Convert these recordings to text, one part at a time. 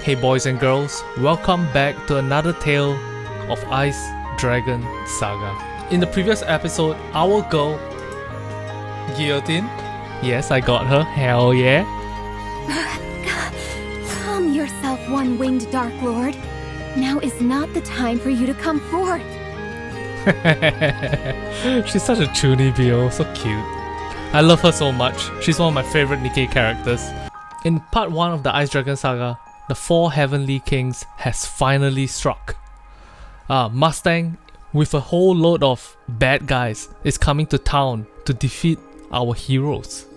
Hey boys and girls, welcome back to another tale of Ice Dragon Saga. In the previous episode, our girl, Guillotine, yes, I got her, hell yeah. Calm yourself, one-winged Dark Lord. Now is not the time for you to come forth. She's such a chuny bio, so cute. I love her so much. She's one of my favorite Nikke characters. In part 1 of the Ice Dragon Saga, the 4 Heavenly Kings has finally struck. Mustang, with a whole load of bad guys, is coming to town to defeat our heroes.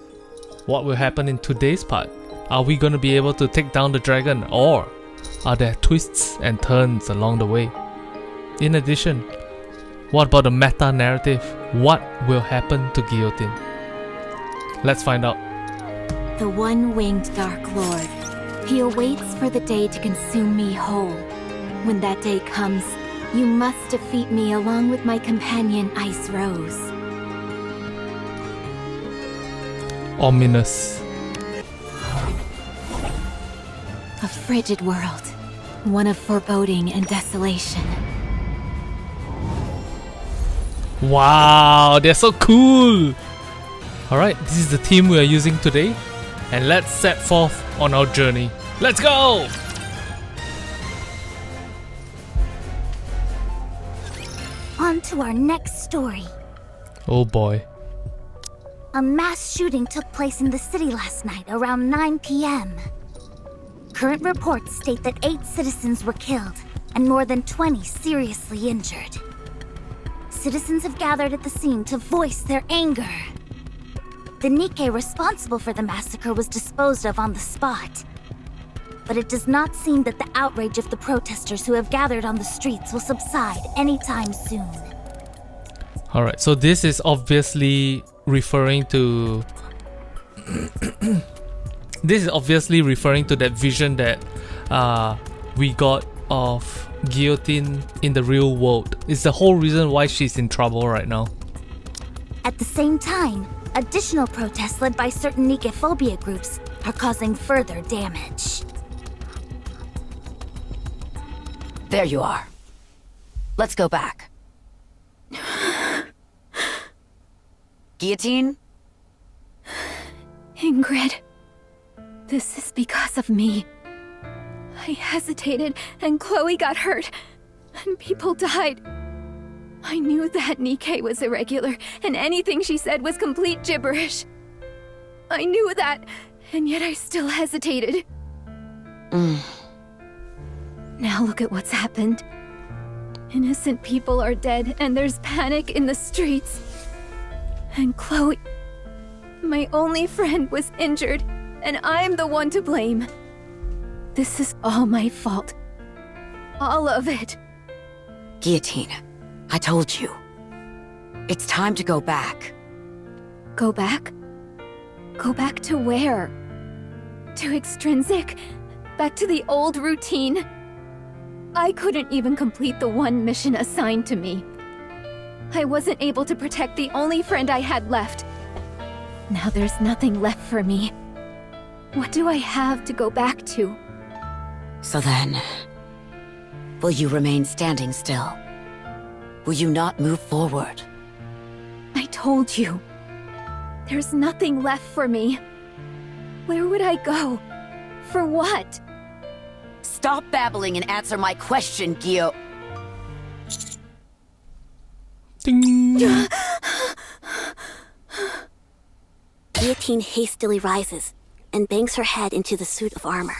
What will happen in today's part? Are we gonna be able to take down the dragon, or are there twists and turns along the way? In addition, what about the meta narrative? What will happen to Guillotine? Let's find out. The one-winged Dark Lord. He awaits for the day to consume me whole. When that day comes, you must defeat me along with my companion Ice Rose. Ominous. A frigid world. One of foreboding and desolation. Wow, they're so cool! Alright, this is the team we are using today, and let's set forth on our journey. Let's go! On to our next story. Oh boy. A mass shooting took place in the city last night around 9 p.m. Current reports state that 8 citizens were killed and more than 20 seriously injured. Citizens have gathered at the scene to voice their anger. The Nikke responsible for the massacre was disposed of on the spot. But it does not seem that the outrage of the protesters who have gathered on the streets will subside anytime soon. Alright, so this is obviously referring to... this is obviously referring to that vision that we got of Guillotine in the real world. It's the whole reason why she's in trouble right now. At the same time, additional protests led by certain Nikke phobia groups are causing further damage. There you are. Let's go back. Guillotine? Ingrid, this is because of me. I hesitated, and Chloe got hurt, and people died. I knew that Nikke was irregular, and anything she said was complete gibberish. I knew that, and yet I still hesitated. Now look at what's happened. Innocent people are dead, and there's panic in the streets. And Chloe, my only friend, was injured, and I'm the one to blame. This is all my fault. All of it. Guillotine, I told you. It's time to go back. Go back? Go back to where? To Extrinsic? Back to the old routine? I couldn't even complete the one mission assigned to me. I wasn't able to protect the only friend I had left. Now there's nothing left for me. What do I have to go back to? So then, will you remain standing still? Will you not move forward? I told you. There's nothing left for me. Where would I go? For what? Stop babbling and answer my question, Gio. Ding! Guillotine hastily rises and bangs her head into the suit of armor.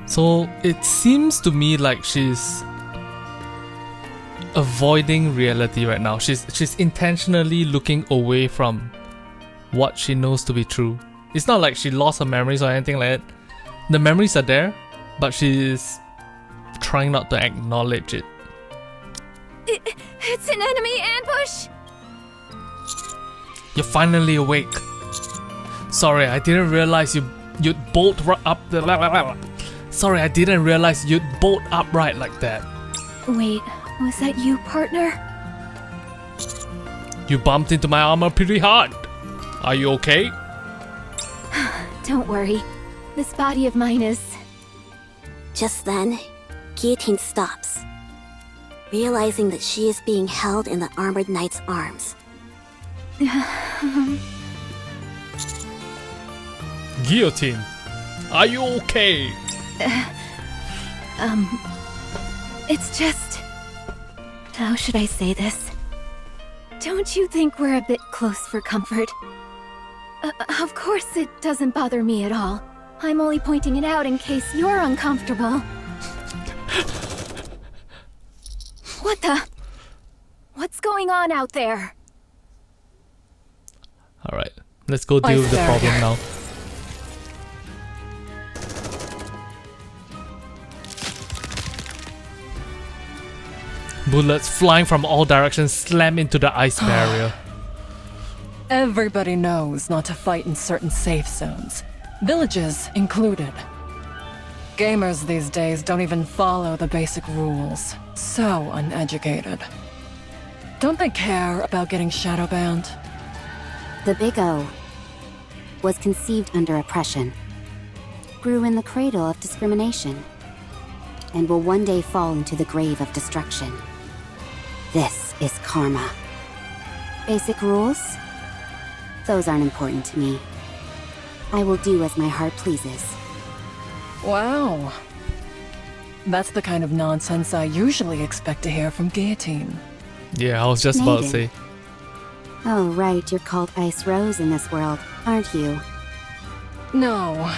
So it seems to me like she's avoiding reality right now. She's intentionally looking away from what she knows to be true. It's not like she lost her memories or anything like that. The memories are there, but she's trying not to acknowledge it. It's an enemy ambush! You're finally awake. Sorry, I didn't realize you'd bolt up the... Sorry, I didn't realize you'd bolt upright like that. Wait, was that you, partner? You bumped into my armor pretty hard. Are you okay? Don't worry. This body of mine is... Just then, Guillotine stops, realizing that she is being held in the armored knight's arms. Guillotine, are you okay? It's just... How should I say this? Don't you think we're a bit close for comfort? Of course it doesn't bother me at all. I'm only pointing it out in case you're uncomfortable. What the? What's going on out there? Alright, let's go deal with the problem now. Bullets flying from all directions slam into the ice barrier. Everybody knows not to fight in certain safe zones, villages included. Gamers these days don't even follow the basic rules. So uneducated. Don't they care about getting shadow banned? The Big O was conceived under oppression, grew in the cradle of discrimination, and will one day fall into the grave of destruction. This is karma. Basic rules? Those aren't important to me. I will do as my heart pleases. Wow. That's the kind of nonsense I usually expect to hear from Guillotine. Yeah, I was just about to Maiden. say. Oh, right, you're called Ice Rose in this world, aren't you? No.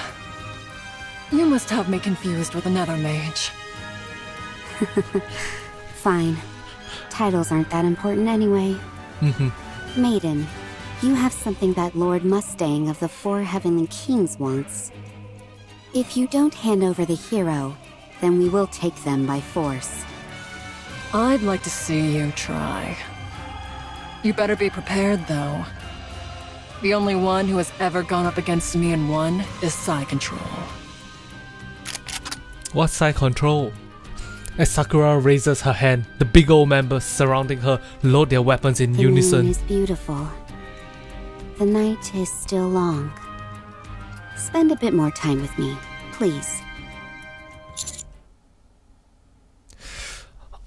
You must have me confused with another mage. Fine. Titles aren't that important anyway. Maiden, you have something that Lord Mustang of the Four Heavenly Kings wants. If you don't hand over the hero, then we will take them by force. I'd like to see you try. You better be prepared, though. The only one who has ever gone up against me and won is Psy Control. What's side control? As Sakura raises her hand, the big old members surrounding her load their weapons in The moon unison. is beautiful. The night is still long. Spend a bit more time with me, please.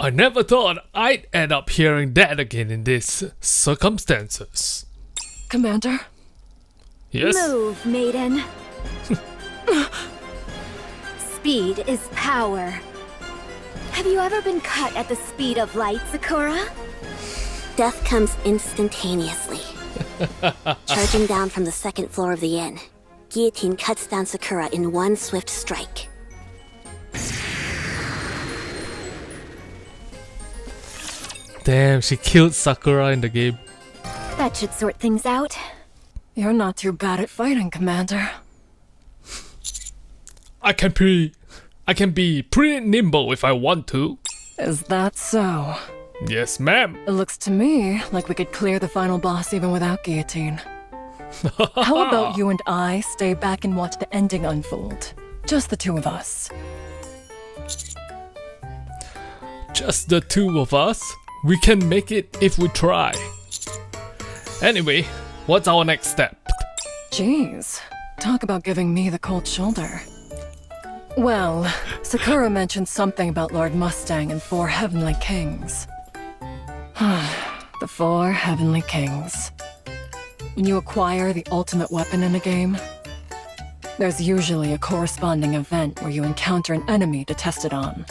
I never thought I'd end up hearing that again in these circumstances. Commander? Yes? Move, maiden. Speed is power. Have you ever been cut at the speed of light, Sakura? Death comes instantaneously. Charging down from the second floor of the inn, Guillotine cuts down Sakura in one swift strike. Damn, she killed Sakura in the game. That should sort things out. You're not too bad at fighting, Commander. I can be pretty nimble if I want to. Is that so? Yes, ma'am. It looks to me like we could clear the final boss even without Guillotine. How about you and I stay back and watch the ending unfold? Just the two of us. Just the two of us? We can make it if we try. Anyway, what's our next step? Jeez, talk about giving me the cold shoulder. Well, Sakura mentioned something about Lord Mustang and Four Heavenly Kings. The Four Heavenly Kings. When you acquire the ultimate weapon in a game, there's usually a corresponding event where you encounter an enemy to test it on.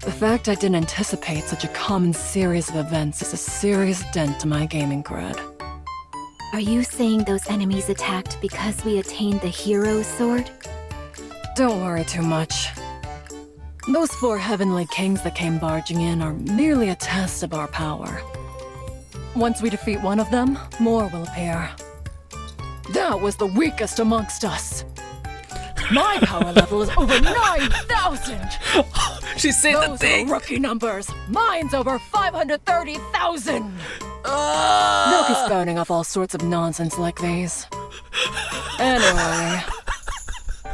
The fact I didn't anticipate such a common series of events is a serious dent to my gaming cred. Are you saying those enemies attacked because we attained the hero sword? Don't worry too much. Those Four Heavenly Kings that came barging in are merely a test of our power. Once we defeat one of them, more will appear. That was the weakest amongst us. My power level is over 9,000! She said the Those thing! are rookie numbers! Mine's over 530,000! Milk is spouting off all sorts of nonsense like these. Anyway,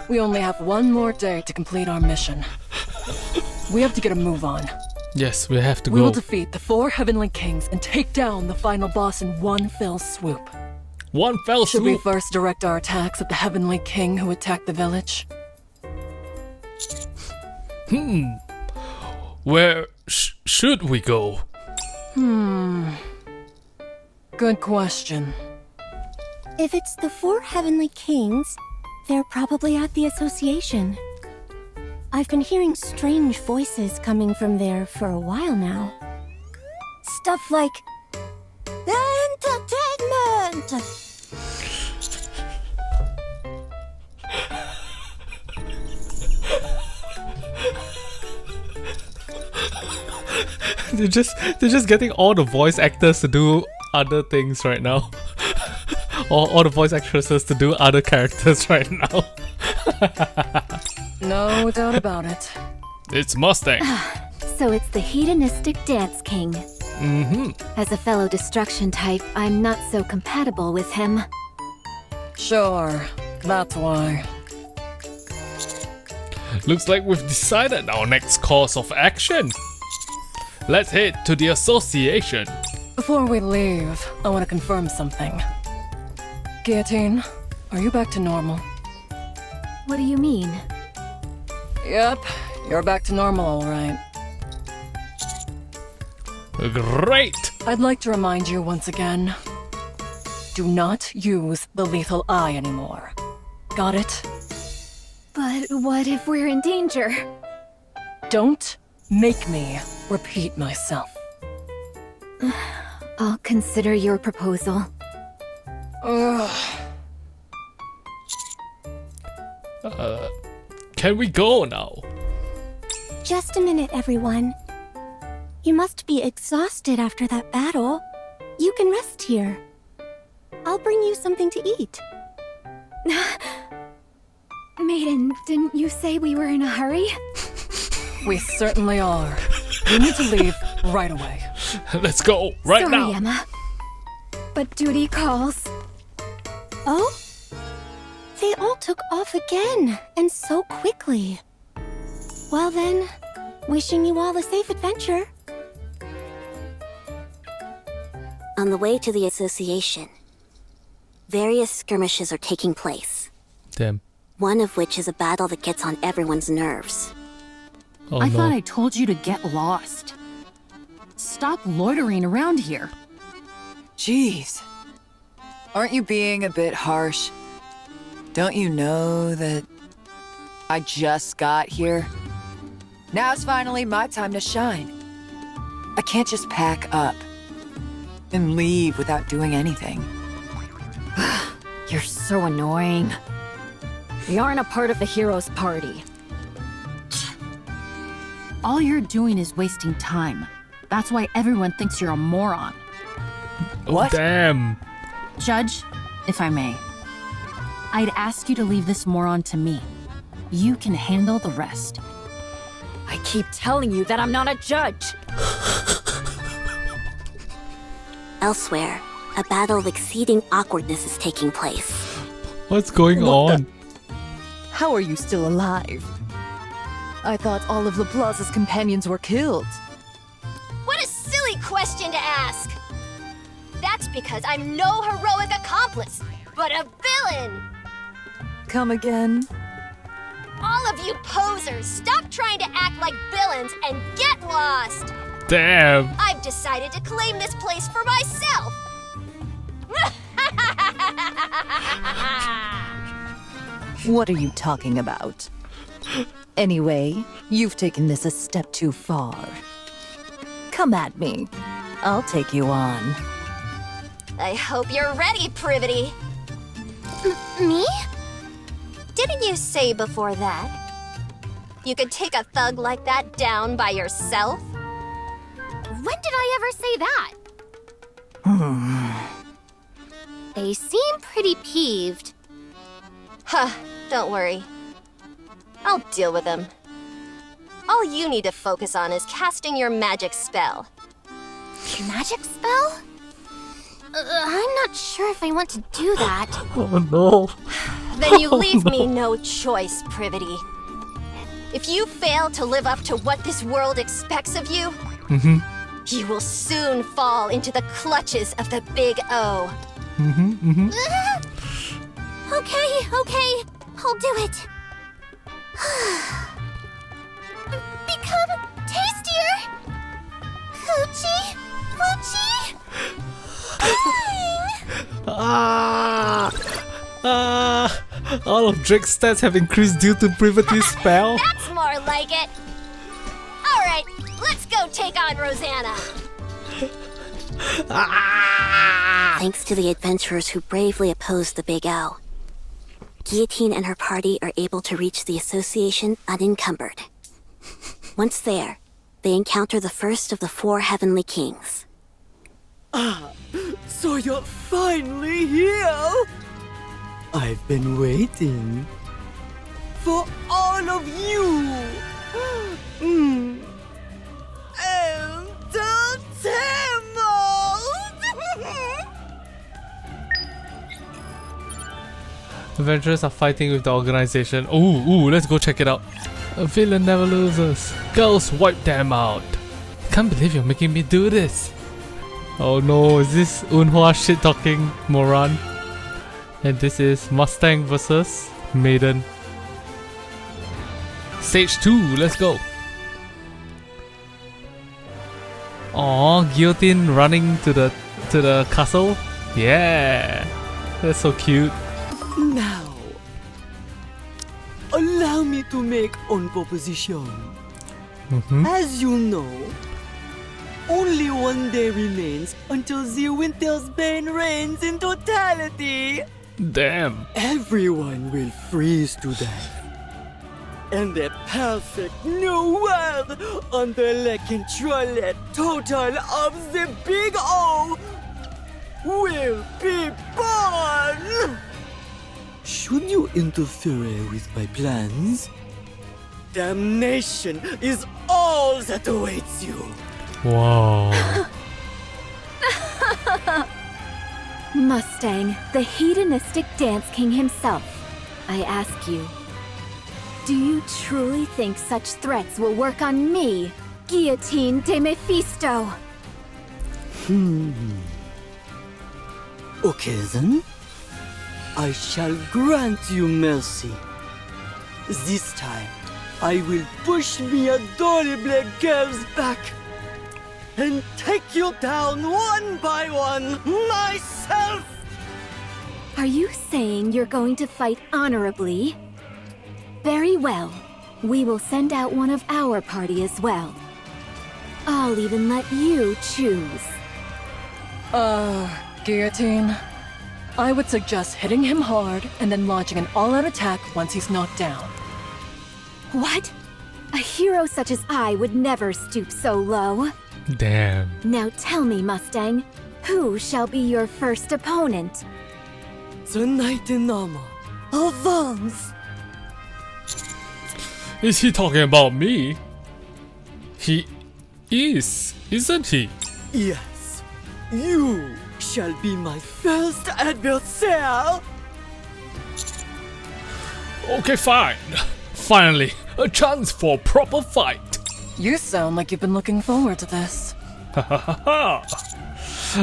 we only have one more day to complete our mission. We have to get a move on. Yes, we have to We will go. defeat the Four Heavenly Kings and take down the final boss in one fell swoop. One fell Should we swoop. first direct our attacks at the Heavenly King who attacked the village? Where should we go? Good question. If it's the 4 Heavenly Kings, they're probably at the association. I've been hearing strange voices coming from there for a while now. Stuff like, entertainment! They're just getting all the voice actors to do other things right now. Or all the voice actresses to do other characters right now. No doubt about it. It's Mustang. So it's the hedonistic dance king. As a fellow destruction type, I'm not so compatible with him. Sure, that's why. Looks like we've decided our next course of action. Let's head to the association. Before we leave, I want to confirm something. Guillotine, are you back to normal? What do you mean? Yep, you're back to normal, alright. Great! I'd like to remind you once again. Do not use the lethal eye anymore. Got it? But what if we're in danger? Don't make me repeat myself. I'll consider your proposal. Ugh. Can we go now? Just a minute, everyone. You must be exhausted after that battle. You can rest here. I'll bring you something to eat. Maiden, didn't you say we were in a hurry? We certainly are. We need to leave right away. Let's go right Sorry, now. Emma. But duty calls. Oh? They all took off again, and so quickly. Well then, wishing you all a safe adventure. On the way to the association, various skirmishes are taking place. Damn. One of which is a battle that gets on everyone's nerves. Oh I no. thought I told you to get lost. Stop loitering around here. Jeez. Aren't you being a bit harsh? Don't you know that I just got here? Now's finally my time to shine. I can't just pack up and leave without doing anything. You're so annoying. We aren't a part of the heroes' party. All you're doing is wasting time. That's why everyone thinks you're a moron. What? Damn. Judge, if I may, I'd ask you to leave this moron to me. You can handle the rest. I keep telling you that I'm not a judge. Elsewhere, a battle of exceeding awkwardness is taking place. What's going on? How are you still alive? I thought all of LaPlaza's companions were killed. What a silly question to ask! That's because I'm no heroic accomplice, but a villain! Come again? All of you posers, stop trying to act like villains and get lost! Damn. I've decided to claim this place for myself! What are you talking about? Anyway, you've taken this a step too far. Come at me. I'll take you on. I hope you're ready, Privity! Me? Didn't you say before that you could take a thug like that down by yourself? When did I ever say that? They seem pretty peeved. Huh, don't worry. I'll deal with them. All you need to focus on is casting your magic spell. Magic spell? I'm not sure if I want to do that. Oh no. Then you leave me no choice, Privity. If you fail to live up to what this world expects of you, you will soon fall into the clutches of the Big O. Okay, I'll do it. Become tastier. Hoochie. All of Drake's stats have increased due to Private's spell. That's more like it. Alright, let's go take on Rosanna. Thanks to the adventurers who bravely opposed the Big O, Guillotine and her party are able to reach the association unencumbered. Once there, they encounter the first of the 4 heavenly kings. So you're finally here! I've been waiting for all of you! Adventurers are fighting with the organization. Ooh, let's go check it out. A villain never loses. Girls, wipe them out. Can't believe you're making me do this. Oh no, is this Eunhwa shit talking moron? And this is Mustang versus Maiden. Stage 2, let's go. Aw, Guillotine running to the castle. Yeah, that's so cute. Now, allow me to make one proposition. As you know, only one day remains until the winter's bane reigns in totality. Damn. Everyone will freeze to death. And the perfect new world under the controlled total of the Big O will be born! Should you interfere with my plans, damnation is all that awaits you. Wow. Mustang, the hedonistic dance king himself. I ask you, do you truly think such threats will work on me, Guillotine de Mephisto? Okay then, I shall grant you mercy. This time, I will push me adorable girls back and take you down one by one myself! Are you saying you're going to fight honorably? Very well. We will send out one of our party as well. I'll even let you choose. Guillotine. I would suggest hitting him hard and then launching an all-out attack once he's knocked down. What? A hero such as I would never stoop so low. Damn. Now tell me, Mustang, who shall be your first opponent? The knight in armor, advance! Is he talking about me? He is, isn't he? Yes, you shall be my first adversary! Okay, fine. Finally, a chance for a proper fight. You sound like you've been looking forward to this.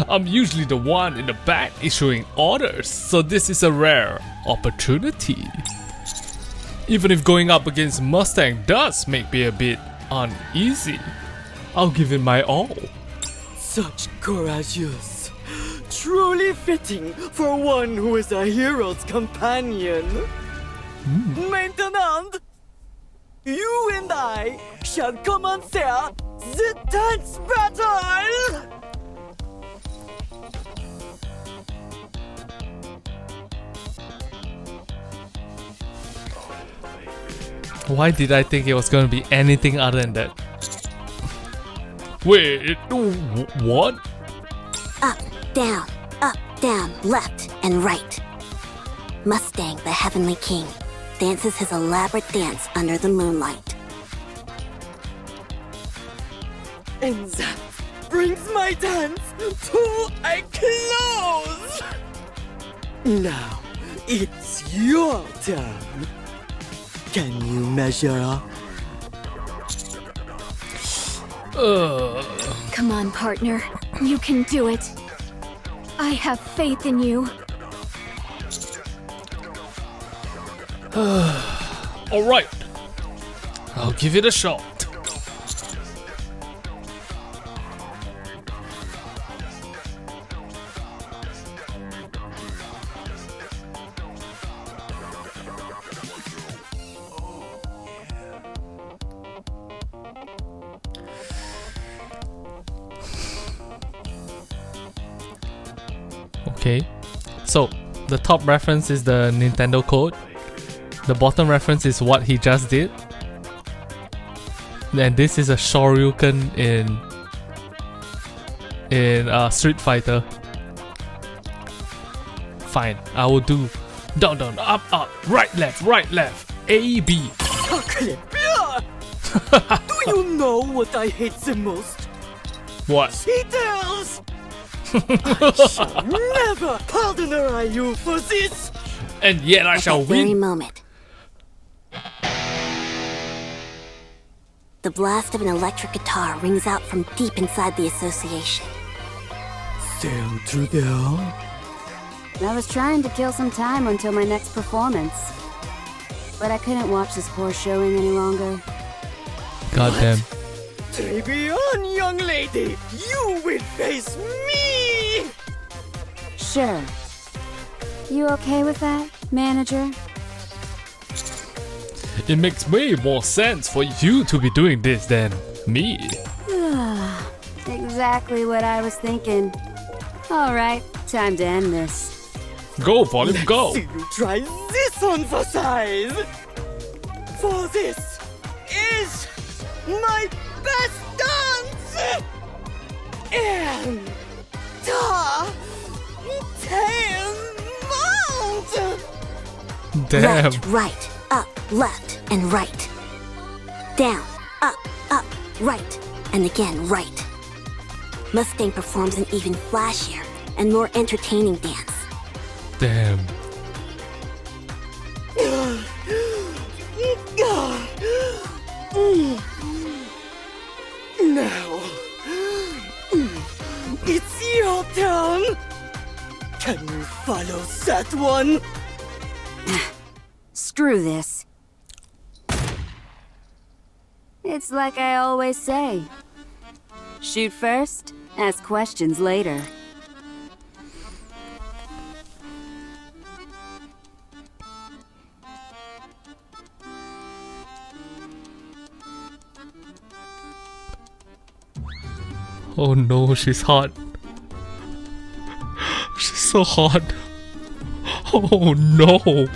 I'm usually the one in the back issuing orders, so this is a rare opportunity. Even if going up against Mustang does make me a bit uneasy, I'll give it my all. Such courageous. Truly fitting for one who is a hero's companion. Maintenant, you and I shall commencer the dance battle! Why did I think it was going to be anything other than that? Wait, what? Up, down, left, and right. Mustang, the Heavenly King, dances his elaborate dance under the moonlight. And that brings my dance to a close! Now, it's your turn. Can you measure up? Come on, partner. You can do it. I have faith in you. Alright. I'll give it a shot. Okay, so the top reference is the Nintendo code. The bottom reference is what he just did. And this is a Shoryuken in Street Fighter. Fine, I will do down, down, up, up, right, left, A, B. Do you know what I hate the most? What? Cheaters! I shall never pardon you for this! And yet I shall At that very win! moment, the blast of an electric guitar rings out from deep inside the association. Sail through there. I was trying to kill some time until my next performance, but I couldn't watch this poor showing any longer. Goddamn. Trebion, young lady, you will face me! Sure. You okay with that, manager? It makes way more sense for you to be doing this than me. Exactly what I was thinking. Alright, time to end this. Go, volume, go! See you try this on for size! For this is my best dance! And Damn. Left, right, up, left, and right. Down, up, right, and again right. Mustang performs an even flashier and more entertaining dance. Damn. Now, it's your turn. Can you follow that one? Screw this. It's like I always say. Shoot first, ask questions later. Oh no, she's hot. She's so hot. Oh no.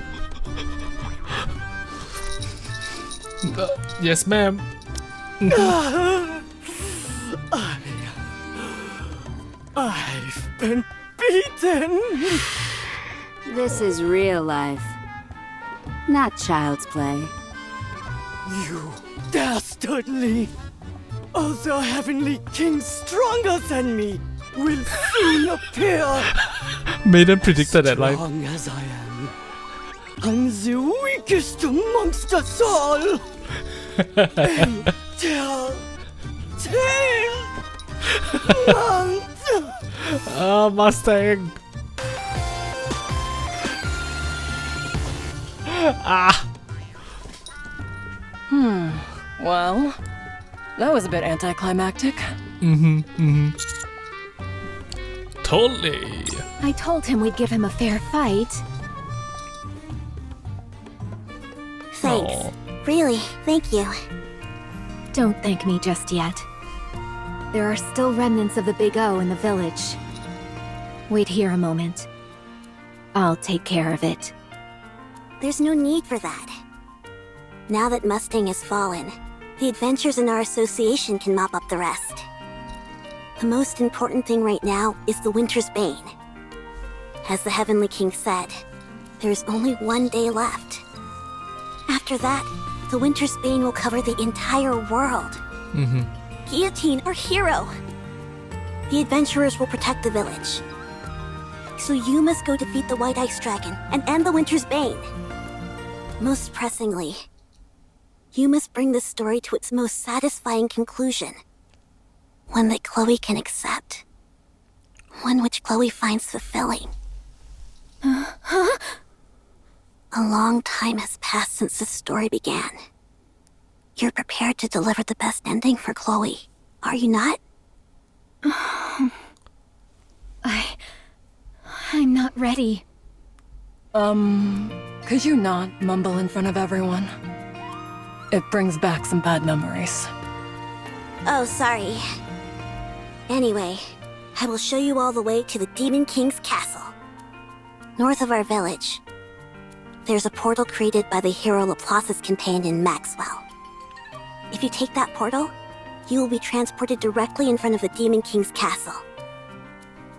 Yes, ma'am. I've been beaten. This is real life, not child's play. You dastardly! Other heavenly kings stronger than me will soon appear. Maiden predicted that life. Strong as I am, I'm the weakest amongst us all. Until 10 months. Ah, Mustang. Ah. Well, that was a bit anticlimactic. Totally. I told him we'd give him a fair fight. Thanks. Aw. Really, thank you. Don't thank me just yet. There are still remnants of the Big O in the village. Wait here a moment. I'll take care of it. There's no need for that. Now that Mustang has fallen, the adventures in our association can mop up the rest. The most important thing right now is the Winter's Bane. As the Heavenly King said, there's only one day left. After that, the Winter's Bane will cover the entire world. Guillotine, our hero! The adventurers will protect the village. So you must go defeat the White Ice Dragon and end the Winter's Bane. Most pressingly, you must bring this story to its most satisfying conclusion. One that Chloe can accept. one which Chloe finds fulfilling. A long time has passed since this story began. You're prepared to deliver the best ending for Chloe, are you not? I'm not ready. Could you not mumble in front of everyone? It brings back some bad memories. Oh, sorry. Anyway, I will show you all the way to the Demon King's castle. North of our village. There's a portal created by the hero Laplace is contained in Maxwell. If you take that portal, you will be transported directly in front of the Demon King's castle.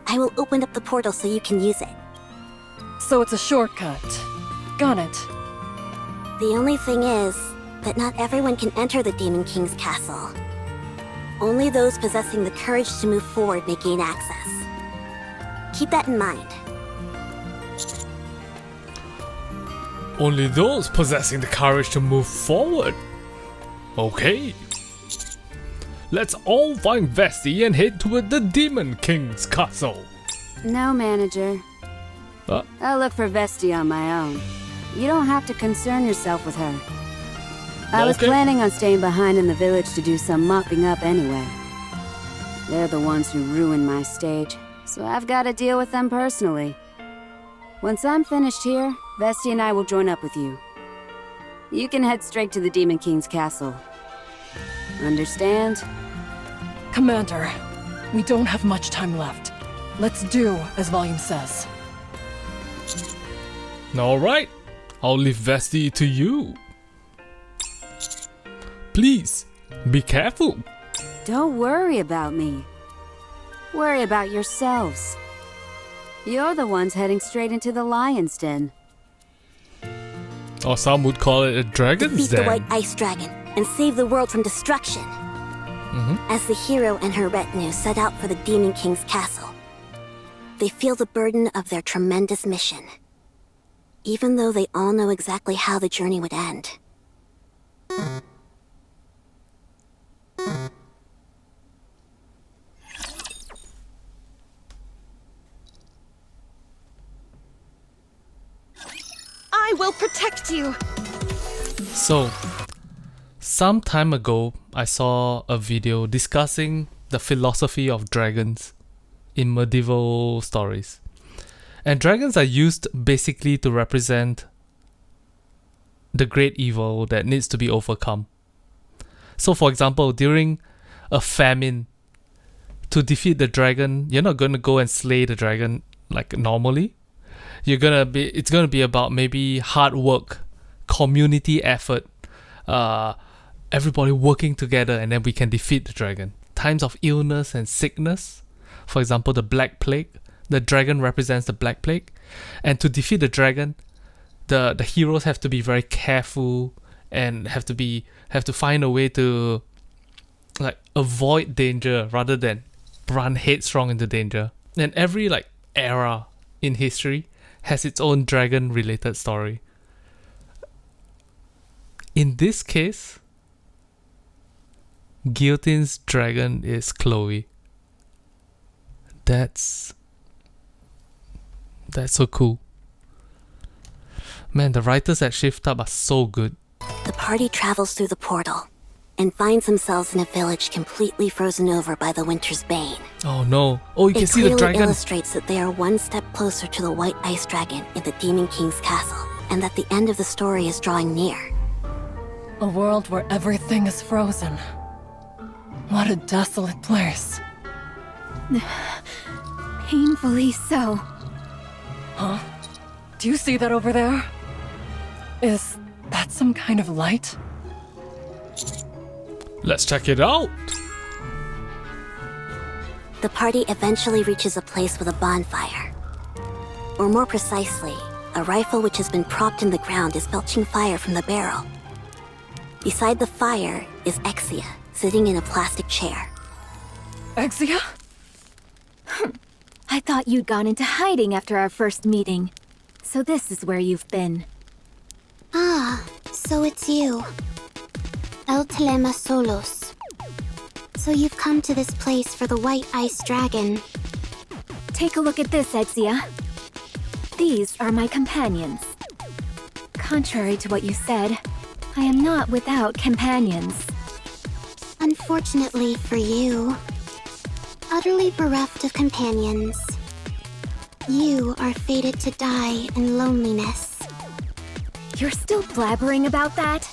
I will open up the portal so you can use it. So it's a shortcut. Got it. The only thing is that not everyone can enter the Demon King's castle. Only those possessing the courage to move forward may gain access. Keep that in mind. Only those possessing the courage to move forward. Okay. Let's all find Vesti and head toward the Demon King's castle. No, manager. I'll look for Vesti on my own. You don't have to concern yourself with her. I was planning on staying behind in the village to do some mopping up anyway. They're the ones who ruined my stage, so I've got to deal with them personally. Once I'm finished here, Vesti and I will join up with you. You can head straight to the Demon King's castle. Understand? Commander, we don't have much time left. Let's do as Volume says. Alright, I'll leave Vesti to you. Please, be careful. Don't worry about me. Worry about yourselves. You're the ones heading straight into the lion's den. Or some would call it a dragon's Defeat den. the White Ice Dragon and save the world from destruction. As the hero and her retinue set out for the Demon King's castle, they feel the burden of their tremendous mission, even though they all know exactly how the journey would end. I will protect you! So, some time ago, I saw a video discussing the philosophy of dragons in medieval stories. And dragons are used basically to represent the great evil that needs to be overcome. So for example, during a famine, to defeat the dragon, you're not going to go and slay the dragon like normally. It's gonna be about maybe hard work, community effort, everybody working together, and then we can defeat the dragon. Times of illness and sickness, for example, the Black Plague. The dragon represents the Black Plague, and to defeat the dragon, the heroes have to be very careful and have to find a way to like avoid danger rather than run headstrong into danger. And every like era in history has its own dragon related story. In this case, Guillotine's dragon is Chloe. That's so cool. Man, the writers at Shift Up are so good. The party travels through the portal and finds themselves in a village completely frozen over by the winter's bane. Oh no. Oh, you can see the It dragon. clearly illustrates that they are one step closer to the White Ice Dragon in the Demon King's castle, and that the end of the story is drawing near. A world where everything is frozen. What a desolate place. Painfully so. Huh? Do you see that over there? Is that some kind of light? Let's check it out. The party eventually reaches a place with a bonfire. Or more precisely, a rifle which has been propped in the ground is belching fire from the barrel. Beside the fire is Exia, sitting in a plastic chair. Exia? I thought you'd gone into hiding after our first meeting. So this is where you've been. Ah, so it's you. El Telema Solos. So you've come to this place for the White Ice Dragon. Take a look at this, Exia. These are my companions. Contrary to what you said, I am not without companions. Unfortunately for you, utterly bereft of companions, you are fated to die in loneliness. You're still blabbering about that?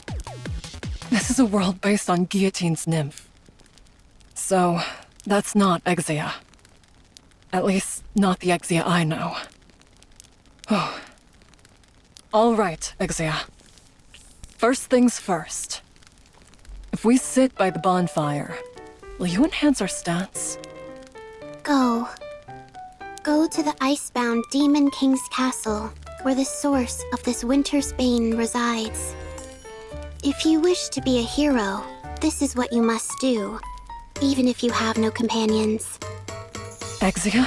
This is a world based on Guillotine's nymph. So, that's not Exia. At least, not the Exia I know. Oh. All right, Exia. First things first. If we sit by the bonfire, will you enhance our stats? Go. Go to the icebound Demon King's castle, where the source of this winter's bane resides. If you wish to be a hero, this is what you must do, even if you have no companions. Exia?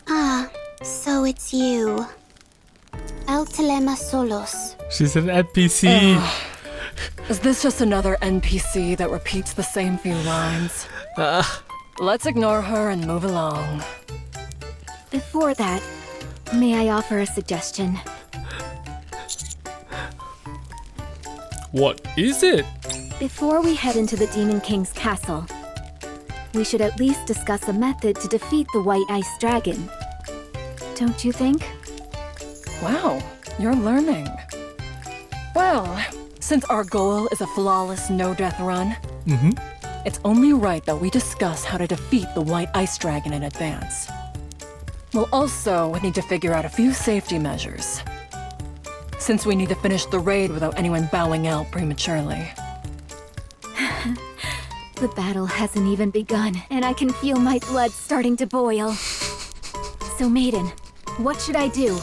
Ah, so it's you. El Telema Solos. She's an NPC. Is this just another NPC that repeats the same few lines? Let's ignore her and move along. Before that, may I offer a suggestion? What is it? Before we head into the Demon King's castle, we should at least discuss a method to defeat the White Ice Dragon. Don't you think? Wow, you're learning. Well, since our goal is a flawless no-death run, it's only right that we discuss how to defeat the White Ice Dragon in advance. We'll also need to figure out a few safety measures, since we need to finish the raid without anyone bowing out prematurely. The battle hasn't even begun, and I can feel my blood starting to boil. So, Maiden, what should I do?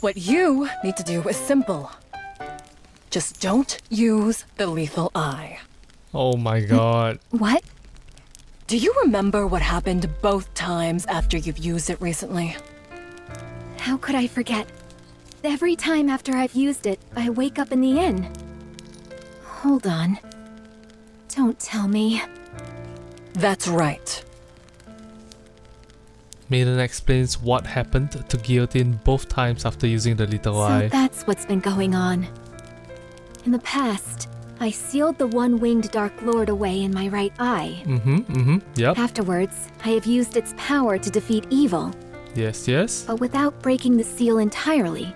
What you need to do is simple. Just don't use the lethal eye. Oh my god. What? Do you remember what happened both times after you've used it recently? How could I forget? Every time after I've used it, I wake up in the inn. Hold on. Don't tell me. That's right. Maiden explains what happened to Guillotine both times after using the little eye. So that's what's been going on. In the past, I sealed the one-winged Dark Lord away in my right eye. Yep. Afterwards, I have used its power to defeat evil. Yes. But without breaking the seal entirely.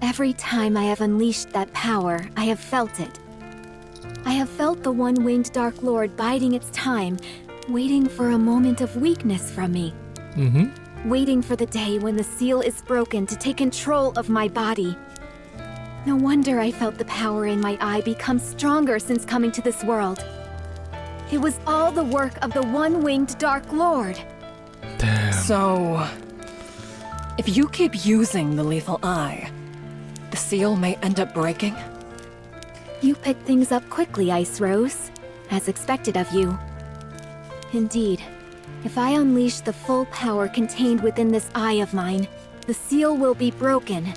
Every time I have unleashed that power, I have felt it. I have felt the one-winged Dark Lord biding its time, waiting for a moment of weakness from me. Waiting for the day when the seal is broken to take control of my body. No wonder I felt the power in my eye become stronger since coming to this world. It was all the work of the one-winged Dark Lord. Damn. So, if you keep using the lethal eye, the seal may end up breaking? You pick things up quickly, Ice Rose, as expected of you. Indeed, if I unleash the full power contained within this eye of mine, the seal will be broken.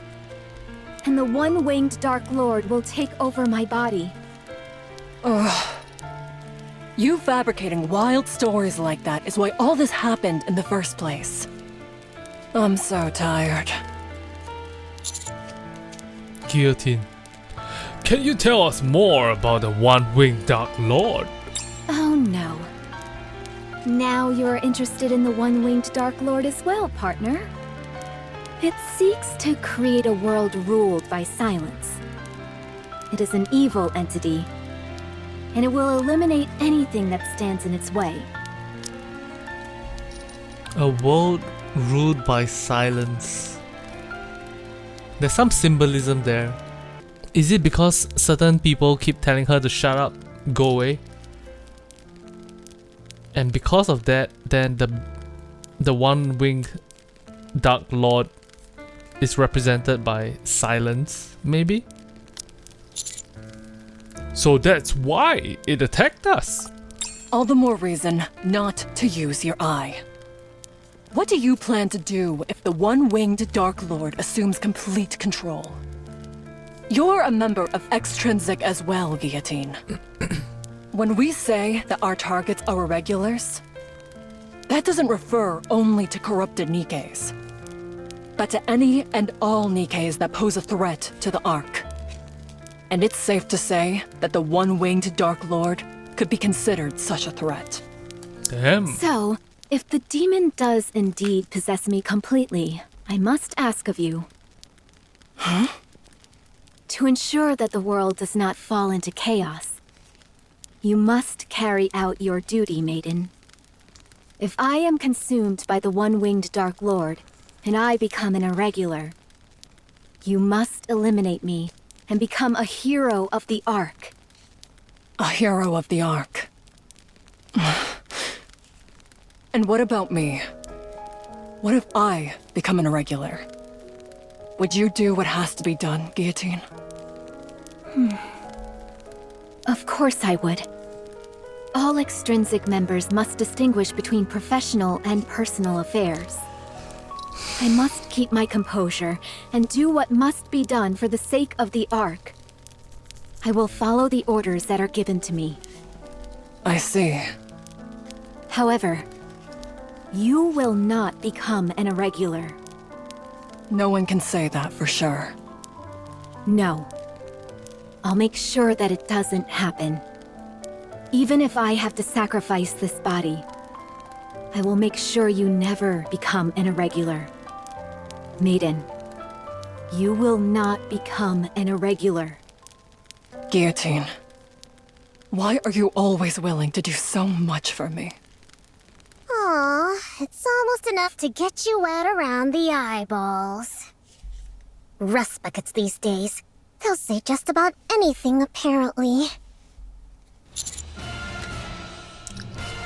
And the one-winged Dark Lord will take over my body. Ugh. You fabricating wild stories like that is why all this happened in the first place. I'm so tired. Guillotine. Can you tell us more about the one-winged Dark Lord? Oh no. Now you're interested in the one-winged Dark Lord as well, partner. It seeks to create a world ruled by silence. It is an evil entity, and it will eliminate anything that stands in its way. A world ruled by silence. There's some symbolism there. Is it because certain people keep telling her to shut up, go away? And because of that, then the one-winged Dark Lord is represented by silence, maybe? So that's why it attacked us. All the more reason not to use your eye. What do you plan to do if the one-winged Dark Lord assumes complete control? You're a member of Extrinsic as well, Guillotine. When we say that our targets are irregulars, That doesn't refer only to corrupted Nikkes, but to any and all Nikkes that pose a threat to the Ark. And it's safe to say that the one-winged Dark Lord could be considered such a threat. Damn. So, if the demon does indeed possess me completely, I must ask of you. Huh? To ensure that the world does not fall into chaos, you must carry out your duty, maiden. If I am consumed by the one-winged Dark Lord, and I become an irregular, you must eliminate me and become a hero of the Ark. A hero of the Ark. And what about me? What if I become an irregular? Would you do what has to be done, Guillotine? Of course I would. All extrinsic members must distinguish between professional and personal affairs. I must keep my composure and do what must be done for the sake of the Ark. I will follow the orders that are given to me. I see. However, you will not become an irregular. No one can say that for sure. No. I'll make sure that it doesn't happen. Even if I have to sacrifice this body, I will make sure you never become an irregular. Maiden, you will not become an irregular. Guillotine, why are you always willing to do so much for me? Aw, it's almost enough to get you wet around the eyeballs. Rust buckets these days. They'll say just about anything, apparently.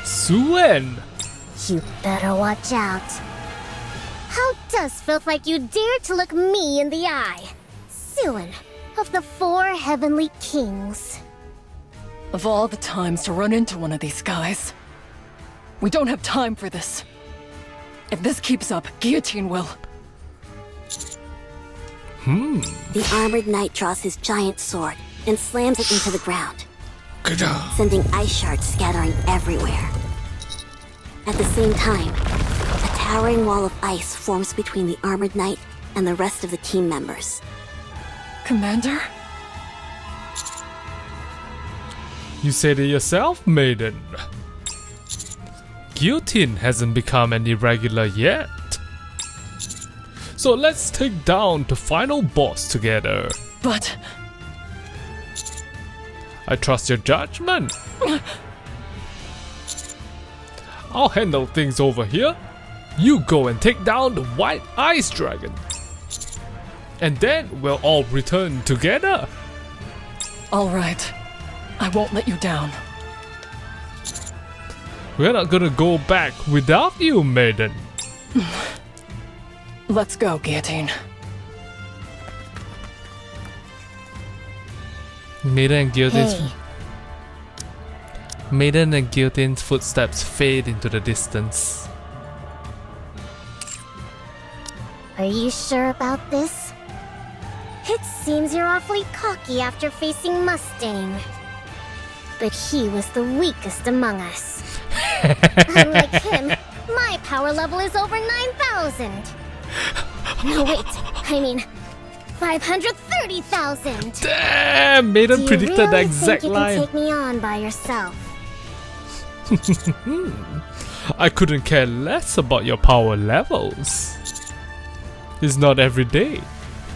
Suen! You better watch out. How does filth like you dare to look me in the eye? Suen, of the 4 heavenly kings. Of all the times to run into one of these guys, we don't have time for this. If this keeps up, Guillotine will. The armored knight draws his giant sword and slams it into the ground, Good job. sending ice shards scattering everywhere. At the same time, a towering wall of ice forms between the armored knight and the rest of the team members. Commander? You said it yourself, maiden. Guillotine hasn't become an irregular yet. So let's take down the final boss together. But... I trust your judgment. I'll handle things over here. You go and take down the white ice dragon. And then we'll all return together. all right. I won't let you down. We're not gonna go back without you, maiden. Let's go, Guillotine. Maiden and Guillotine's footsteps fade into the distance. Are you sure about this? It seems you're awfully cocky after facing Mustang. But he was the weakest among us. Unlike him, my power level is over 9,000. No, wait, I mean 530,000. Damn, Maiden predicted really the exact think you line. can take me on by yourself? I couldn't care less about your power levels. It's not every day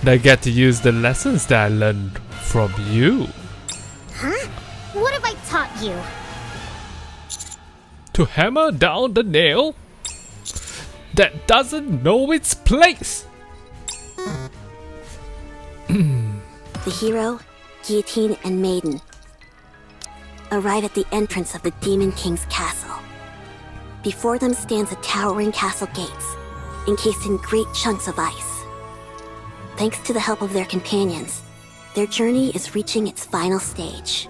that I get to use the lessons that I learned from you. Huh? What have I taught you? To hammer down the nail that doesn't know its place. The hero, Guillotine, and Maiden arrive at the entrance of the Demon King's castle. Before them stands a towering castle gates, encased in great chunks of ice. Thanks to the help of their companions, their journey is reaching its final stage.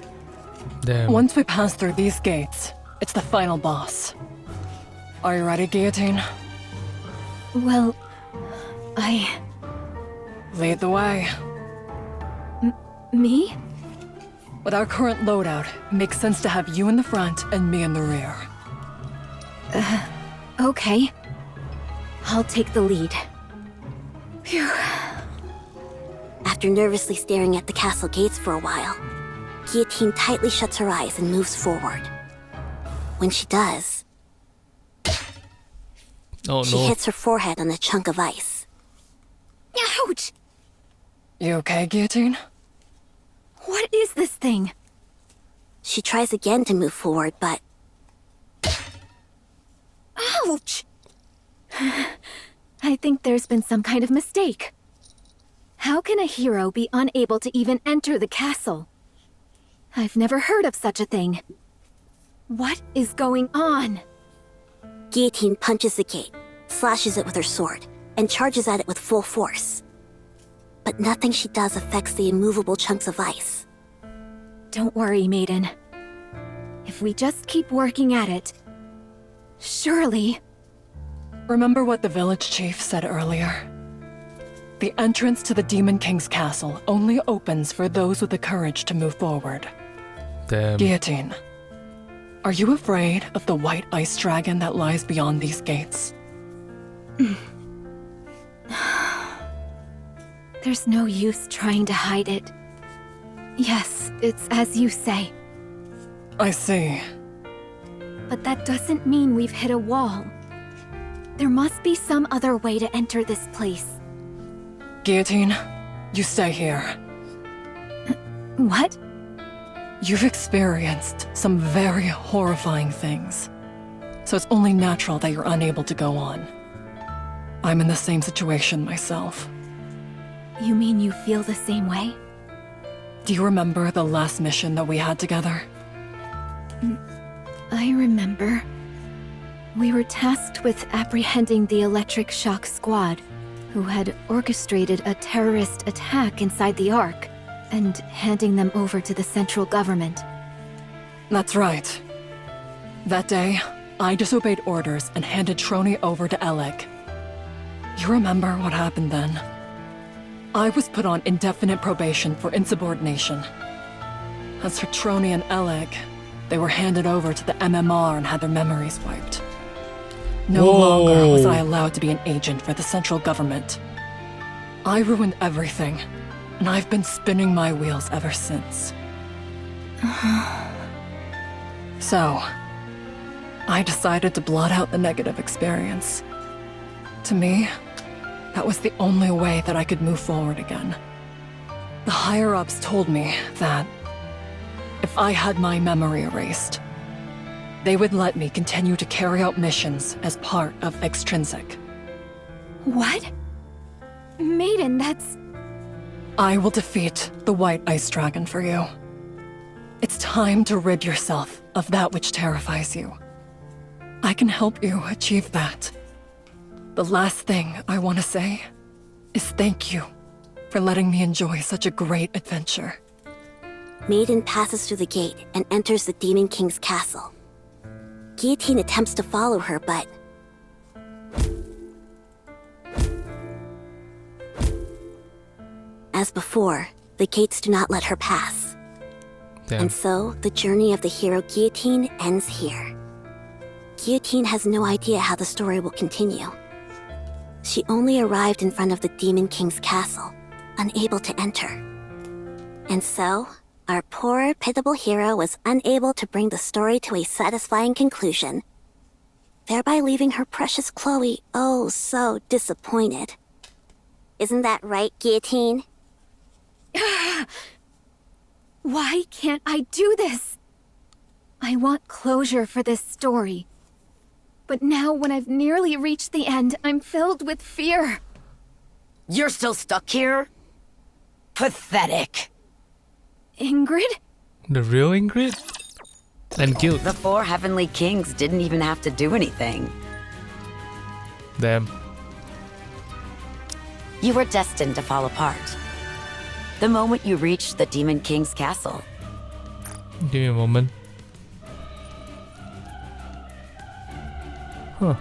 Damn. Once we pass through these gates, it's the final boss. Are you ready, Guillotine? Well, Lead the way. Me? With our current loadout, it makes sense to have you in the front and me in the rear. Okay. I'll take the lead. Phew. After nervously staring at the castle gates for a while, Guillotine tightly shuts her eyes and moves forward. When she does, she hits her forehead on a chunk of ice. Ouch! You okay, Guillotine? What is this thing? She tries again to move forward, but... Ouch! I think there's been some kind of mistake. How can a hero be unable to even enter the castle? I've never heard of such a thing. What is going on? Guillotine punches the gate, slashes it with her sword, and charges at it with full force. But nothing she does affects the immovable chunks of ice. Don't worry, maiden. If we just keep working at it, surely... Remember what the village chief said earlier? The entrance to the Demon King's castle only opens for those with the courage to move forward. Damn. Guillotine, are you afraid of the white ice dragon that lies beyond these gates? There's no use trying to hide it. Yes, it's as you say. I see. But that doesn't mean we've hit a wall. There must be some other way to enter this place. Guillotine, you stay here. What? You've experienced some very horrifying things, so it's only natural that you're unable to go on. I'm in the same situation myself. You mean you feel the same way? Do you remember the last mission that we had together? I remember. We were tasked with apprehending the Electric Shock Squad, who had orchestrated a terrorist attack inside the Ark, and handing them over to the central government. That's right. That day, I disobeyed orders and handed Trony over to Alec. You remember what happened then? I was put on indefinite probation for insubordination. As for Trony and Alec, they were handed over to the MMR and had their memories wiped. No longer was I allowed to be an agent for the central government. I ruined everything, and I've been spinning my wheels ever since. So, I decided to blot out the negative experience. To me, that was the only way that I could move forward again. The higher-ups told me that if I had my memory erased, they would let me continue to carry out missions as part of Extrinsic. What? Maiden, that's... I will defeat the White Ice Dragon for you. It's time to rid yourself of that which terrifies you. I can help you achieve that. The last thing I want to say is thank you for letting me enjoy such a great adventure. Maiden passes through the gate and enters the Demon King's castle. Guillotine attempts to follow her, but... As before, the gates do not let her pass. Damn. And so, the journey of the hero Guillotine ends here. Guillotine has no idea how the story will continue. She only arrived in front of the Demon King's castle, unable to enter. And so, our poor, pitiable hero was unable to bring the story to a satisfying conclusion, thereby leaving her precious Chloe oh so disappointed. Isn't that right, Guillotine? Why can't I do this? I want closure for this story. But now when I've nearly reached the end, I'm filled with fear. You're still stuck here? Pathetic. Ingrid? The real Ingrid? And guilt. The 4 Heavenly Kings didn't even have to do anything. Damn. You were destined to fall apart. The moment you reached the Demon King's castle. Give me a moment. Huh.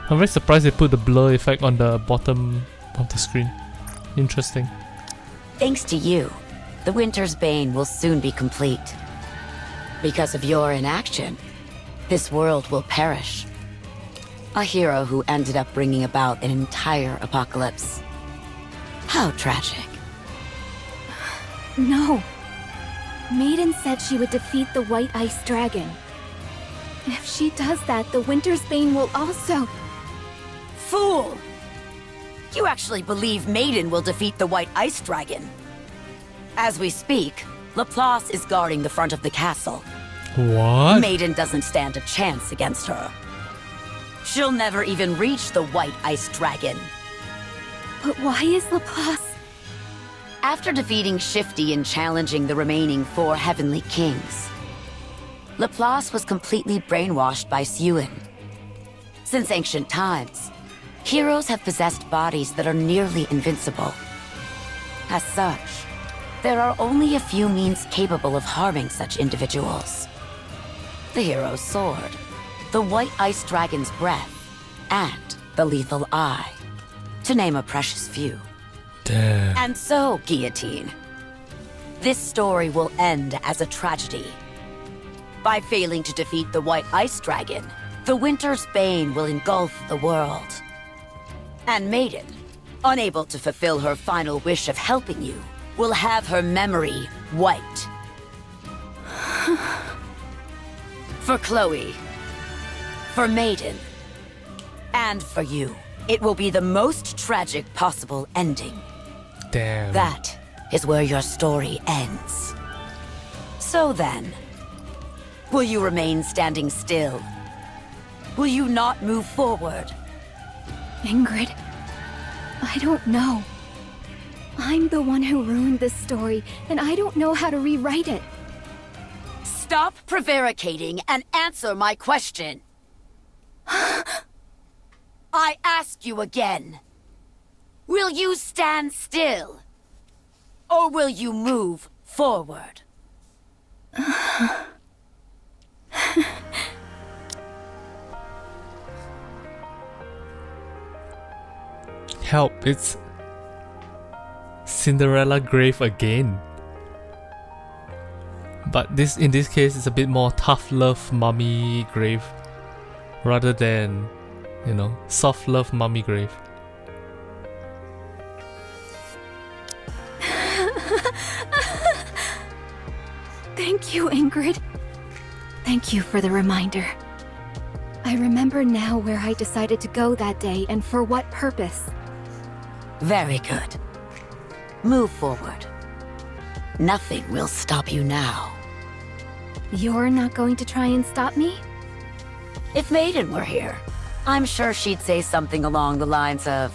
I'm very surprised they put the blur effect on the bottom of the screen. Interesting. Thanks to you, the Winter's Bane will soon be complete. Because of your inaction, this world will perish. A hero who ended up bringing about an entire apocalypse. How tragic. No. Maiden said she would defeat the White Ice Dragon. If she does that, the Winter's Bane will also... Fool! You actually believe Maiden will defeat the White Ice Dragon? As we speak, Laplace is guarding the front of the castle. What? Maiden doesn't stand a chance against her. She'll never even reach the White Ice Dragon. But why is Laplace... After defeating Shifty and challenging the remaining 4 Heavenly Kings, Laplace was completely brainwashed by Suen. Since ancient times, heroes have possessed bodies that are nearly invincible. As such, there are only a few means capable of harming such individuals. The hero's sword, the White Ice Dragon's breath, and the lethal eye, to name a precious few. Damn. And so, Guillotine, this story will end as a tragedy. By failing to defeat the White Ice Dragon, the Winter's Bane will engulf the world. And Maiden, unable to fulfill her final wish of helping you, will have her memory wiped. For Chloe, for Maiden, and for you, it will be the most tragic possible ending. Damn. That is where your story ends. So then, will you remain standing still? Will you not move forward? Ingrid, I don't know. I'm the one who ruined this story, and I don't know how to rewrite it. Stop prevaricating and answer my question. I ask you again. Will you stand still? Or will you move forward? Help, it's Cinderella grave again. But in this case, it's a bit more tough love mummy grave rather than, soft love mummy grave. Thank you, Ingrid. Thank you for the reminder. I remember now where I decided to go that day and for what purpose. Very good. Move forward. Nothing will stop you now. You're not going to try and stop me? If Maiden were here, I'm sure she'd say something along the lines of,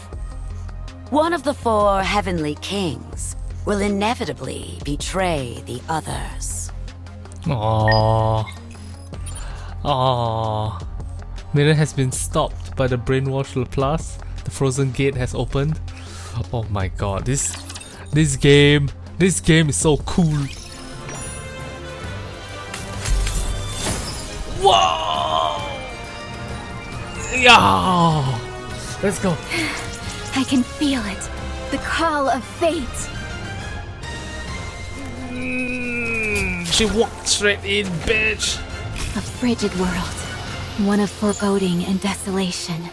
one of the 4 Heavenly Kings will inevitably betray the others. Aww. Aww. Maiden has been stopped by the brainwashed Laplace. The frozen gate has opened. Oh my god, this game is so cool. Whoa! Yeah! Let's go. I can feel it. The call of fate. She walked straight in, bitch. A frigid world. One of foreboding and desolation.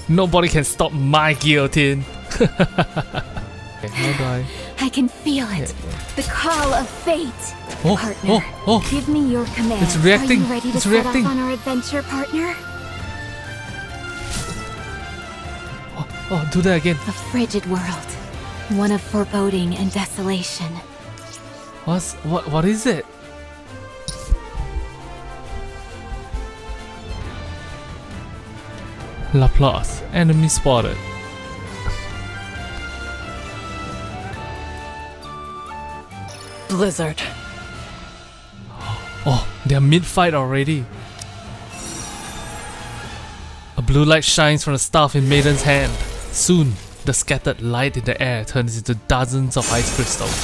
Nobody can stop my guillotine. Okay, how do I can feel it. The call of fate. Oh, partner, give me your command. It's reacting. Are you ready to set off on our adventure, partner? Oh, do that again. A frigid world. One of foreboding and desolation. What is it? Laplace, enemy spotted. Blizzard. Oh, they're mid-fight already. A blue light shines from the staff in Maiden's hand. Soon, the scattered light in the air turns into dozens of ice crystals.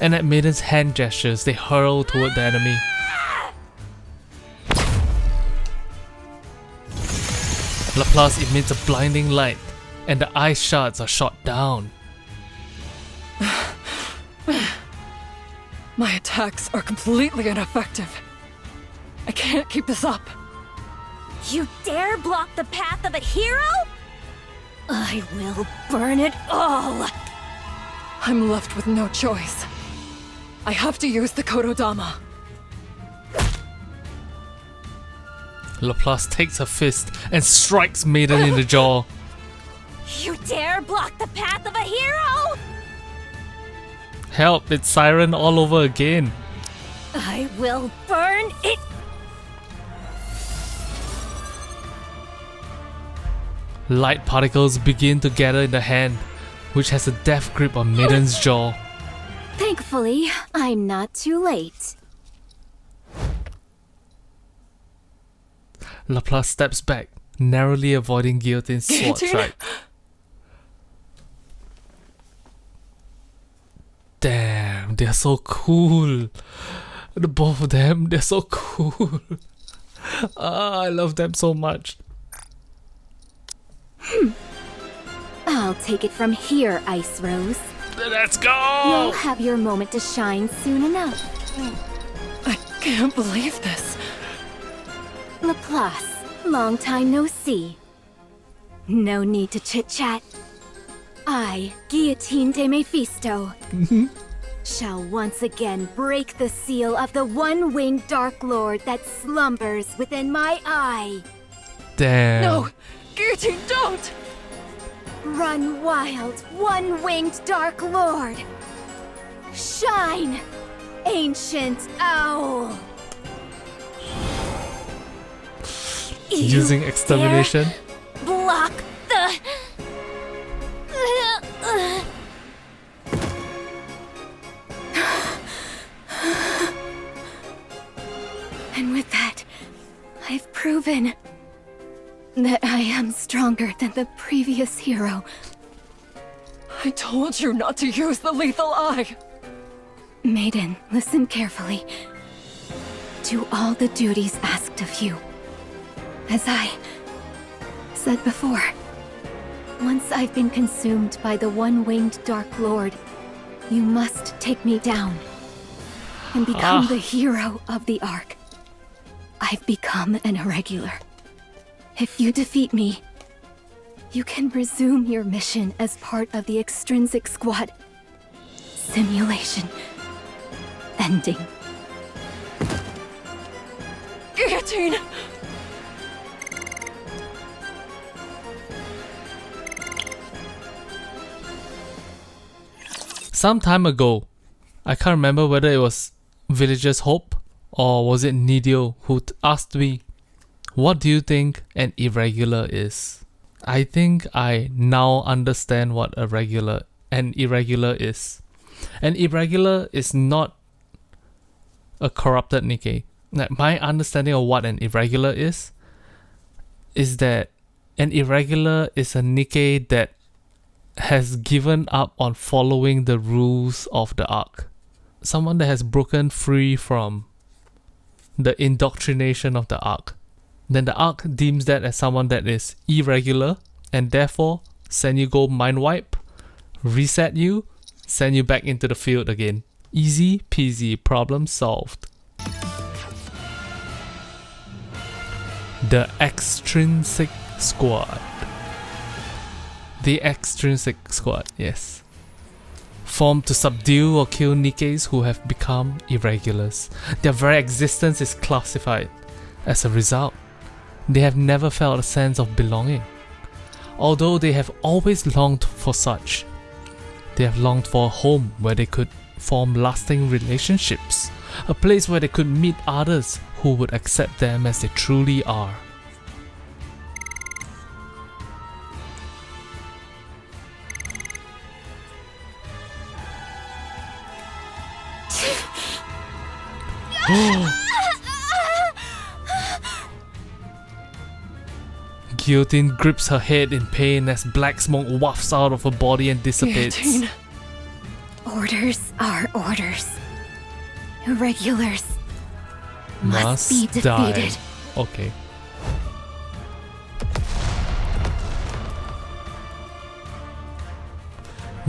And at Maiden's hand gestures, they hurl toward the enemy. Laplace emits a blinding light, and the ice shards are shot down. My attacks are completely ineffective. I can't keep this up. You dare block the path of a hero? I will burn it all! I'm left with no choice. I have to use the Korodama. Laplace takes her fist and strikes Maiden in the jaw. You dare block the path of a hero? Help, it's Siren all over again. I will burn it. Light particles begin to gather in the hand, which has a death grip on Maiden's jaw. Thankfully, I'm not too late. Laplace steps back, narrowly avoiding Guillotine's sword strike. Damn, they're so cool. The both of them, they're so cool. I love them so much. I'll take it from here, Ice Rose. Let's You'll go! have your moment to shine soon enough. I can't believe this. Laplace, long time no see. No need to chit-chat. I, Guillotine de Mephisto, shall once again break the seal of the one-winged Dark Lord that slumbers within my eye. Damn. No! Guillotine, don't! Run wild, one-winged Dark Lord. Shine, ancient owl. Using You extermination. dare block the... And with that, I've proven that I am stronger than the previous hero. I told you not to use the lethal eye! Maiden, listen carefully. Do all the duties asked of you. As I said before, once I've been consumed by the one-winged Dark Lord, you must take me down and become the hero of the Ark. I've become an irregular. If you defeat me, you can resume your mission as part of the extrinsic squad. Simulation ending. Guillotine! Some time ago, I can't remember whether it was Villager's Hope or was it Nidio who asked me, what do you think an irregular is? I think I now understand what an irregular is. An irregular is not a corrupted Nikke. Like, my understanding of what an irregular is that an irregular is a Nikke that has given up on following the rules of the Ark. Someone that has broken free from the indoctrination of the Ark. Then the Ark deems that as someone that is irregular and therefore send you go mind wipe, reset you, send you back into the field again. Easy peasy, problem solved. The Extrinsic Squad. The Extrinsic Squad, yes. Formed to subdue or kill Nikkes who have become irregulars. Their very existence is classified. As a result, they have never felt a sense of belonging. Although they have always longed for such. They have longed for a home where they could form lasting relationships. A place where they could meet others who would accept them as they truly are. Guillotine grips her head in pain as black smoke wafts out of her body and dissipates. Guillotine. Orders are orders. Irregulars must be defeated. Die. Okay.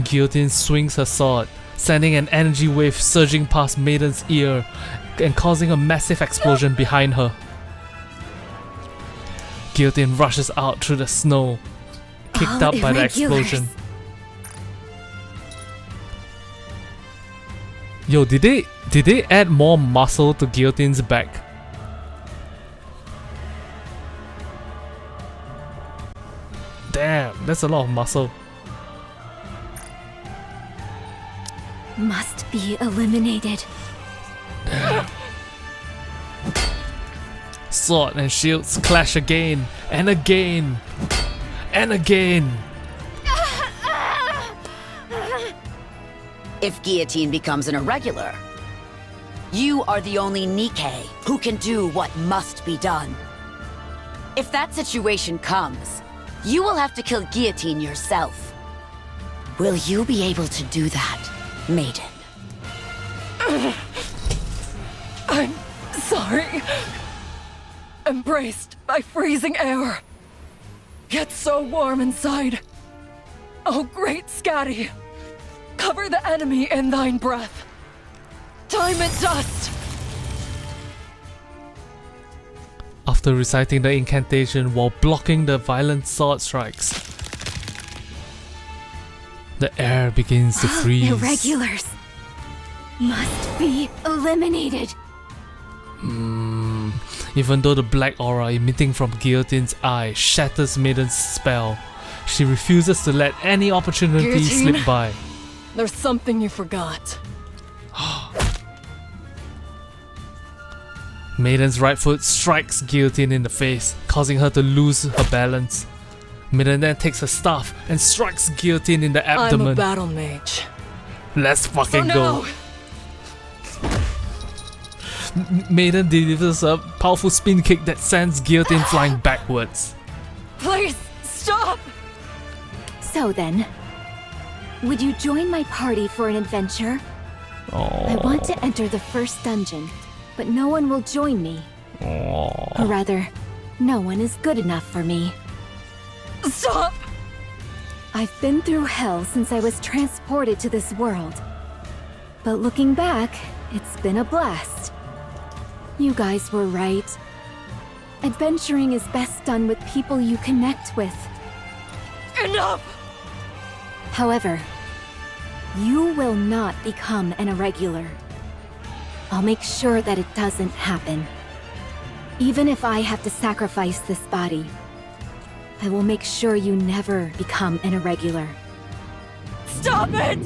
Guillotine swings her sword, sending an energy wave surging past Maiden's ear and causing a massive explosion behind her. Guillotine rushes out through the snow, kicked All up by the irregulars. explosion. Yo, did they add more muscle to Guillotine's back? Damn, that's a lot of muscle. Must be eliminated. Sword and shields clash again and again and again. If Guillotine becomes an irregular, you are the only Nikke who can do what must be done. If that situation comes, you will have to kill Guillotine yourself. Will you be able to do that, maiden? I'm sorry. Embraced by freezing air. Yet so warm inside. Oh, great Scatty. Cover the enemy in thine breath. Time and dust. After reciting the incantation while blocking the violent sword strikes, the air begins to freeze. Irregulars must be eliminated. Even though the black aura emitting from Guillotine's eye shatters Maiden's spell, she refuses to let any opportunity Guillotine? slip by. There's something you forgot. Maiden's right foot strikes Guillotine in the face, causing her to lose her balance. Maiden then takes her staff and strikes Guillotine in the I'm abdomen. a battle mage. Let's fucking So go. Maiden delivers a powerful spin kick that sends Guillotine flying backwards. Please, stop! So then, would you join my party for an adventure? I want to enter the first dungeon, but no one will join me. Or rather, no one is good enough for me. Stop! I've been through hell since I was transported to this world. But looking back, it's been a blast. You guys were right. Adventuring is best done with people you connect with. Enough! However, you will not become an irregular. I'll make sure that it doesn't happen. Even if I have to sacrifice this body, I will make sure you never become an irregular. Stop it!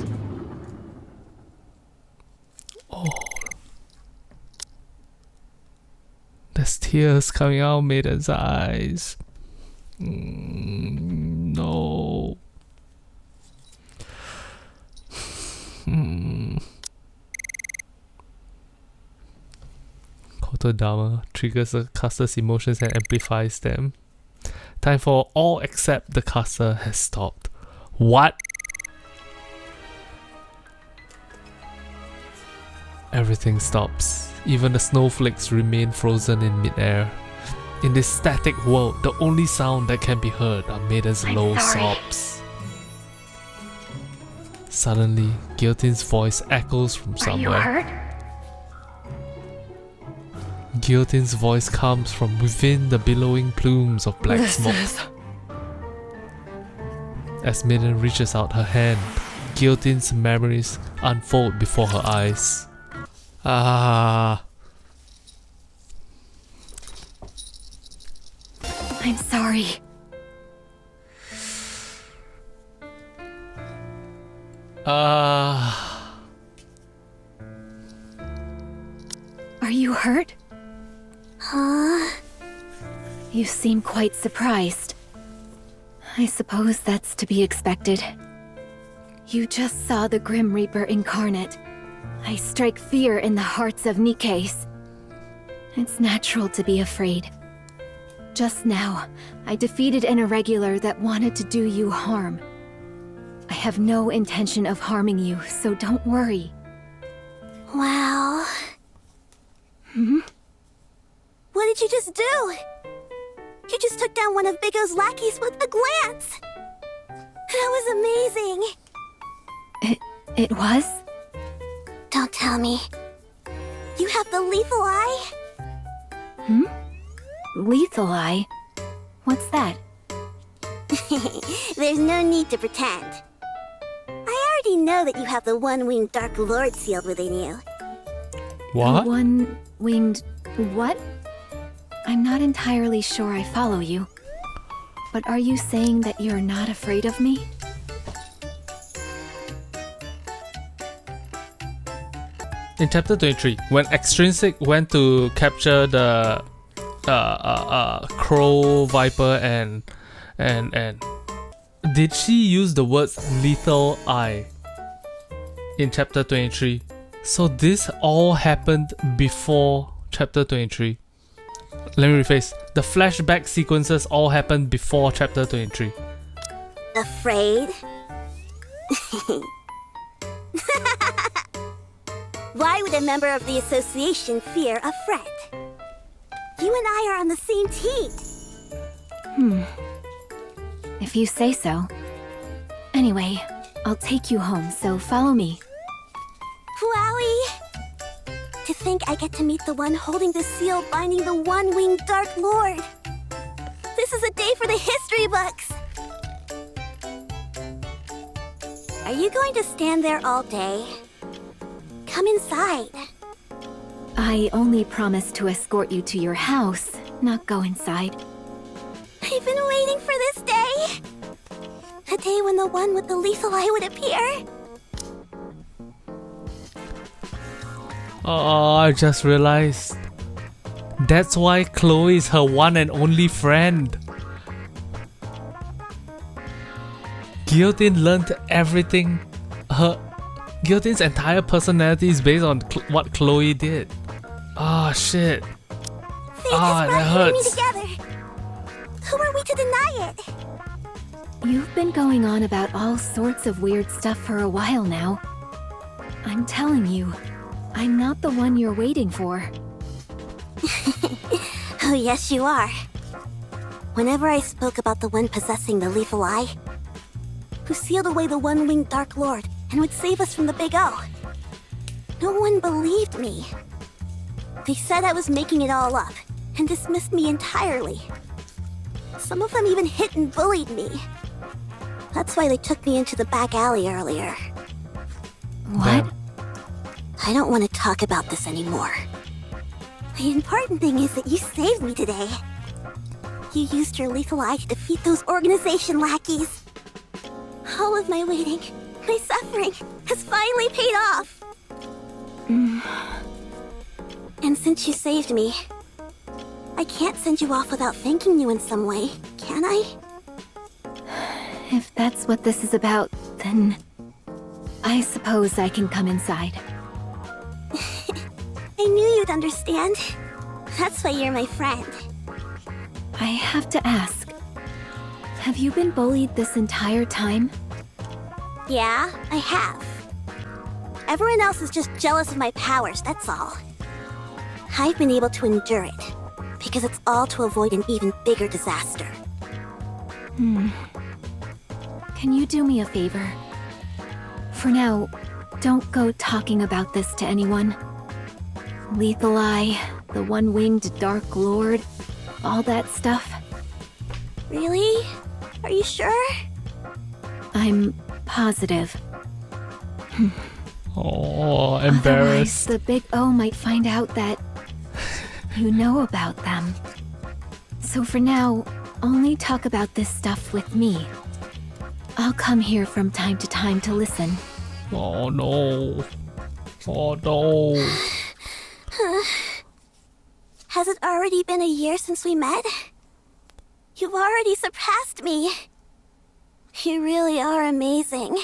There's tears coming out of Maiden's eyes. No. Kotodama triggers the caster's emotions and amplifies them. Time for all except the caster has stopped. What? Everything stops. Even the snowflakes remain frozen in midair. In this static world, the only sound that can be heard are Maiden's low sobs. Suddenly, Guillotine's voice echoes from somewhere. Guillotine's voice comes from within the billowing plumes of black smoke. As Maiden reaches out her hand, Guillotine's memories unfold before her eyes. I'm sorry. Are you hurt? You seem quite surprised. I suppose that's to be expected. You just saw the Grim Reaper incarnate. I strike fear in the hearts of Nikkes. It's natural to be afraid. Just now, I defeated an irregular that wanted to do you harm. I have no intention of harming you, so don't worry. Wow. What did you just do? You just took down one of Big O's lackeys with a glance! That was amazing! It was? Don't tell me. You have the lethal eye? Lethal eye? What's that? There's no need to pretend. I already know that you have the one-winged Dark Lord sealed within you. What? One-winged what? I'm not entirely sure I follow you. But are you saying that you're not afraid of me? In chapter 23, when Extrinsic went to capture the crow viper and did she use the words lethal eye in chapter 23? So this all happened before chapter 23. Let me rephrase. The flashback sequences all happened before chapter 23. Afraid? Why would a member of the association fear a friend? You and I are on the same team. If you say so. Anyway, I'll take you home, so follow me. Wowie! To think I get to meet the one holding the seal binding the one-winged Dark Lord. This is a day for the history books. Are you going to stand there all day? Come inside. I only promised to escort you to your house, not go inside. I've been waiting for this day. A day when the one with the lethal eye would appear. Oh, I just realized. That's why Chloe is her one and only friend. Guillotine learned everything. Guillotine's entire personality is based on what Chloe did. Oh shit. That hurts. Together. Who are we to deny it? You've been going on about all sorts of weird stuff for a while now. I'm telling you, I'm not the one you're waiting for. Oh yes, you are. Whenever I spoke about the one possessing the lethal eye, who sealed away the one-winged Dark Lord and would save us from the Big O, no one believed me. They said I was making it all up and dismissed me entirely. Some of them even hit and bullied me. That's why they took me into the back alley earlier. What? I don't want to talk about this anymore. The important thing is that you saved me today. You used your lethal eye to defeat those organization lackeys. All of my waiting, my suffering, has finally paid off. And since you saved me, I can't send you off without thanking you in some way, can I? If that's what this is about, then I suppose I can come inside. I knew you'd understand. That's why you're my friend. I have to ask, have you been bullied this entire time? Yeah, I have. Everyone else is just jealous of my powers, that's all. I've been able to endure it, because it's all to avoid an even bigger disaster. Can you do me a favor? For now, don't go talking about this to anyone. Lethal Eye, the one-winged Dark Lord, all that stuff. Really? Are you sure? I'm positive. Oh, embarrassed. Otherwise, the Big O might find out that you know about them. So for now, only talk about this stuff with me. I'll come here from time to time to listen. Oh no. Oh no. Has it already been a year since we met? You've already surpassed me. You really are amazing.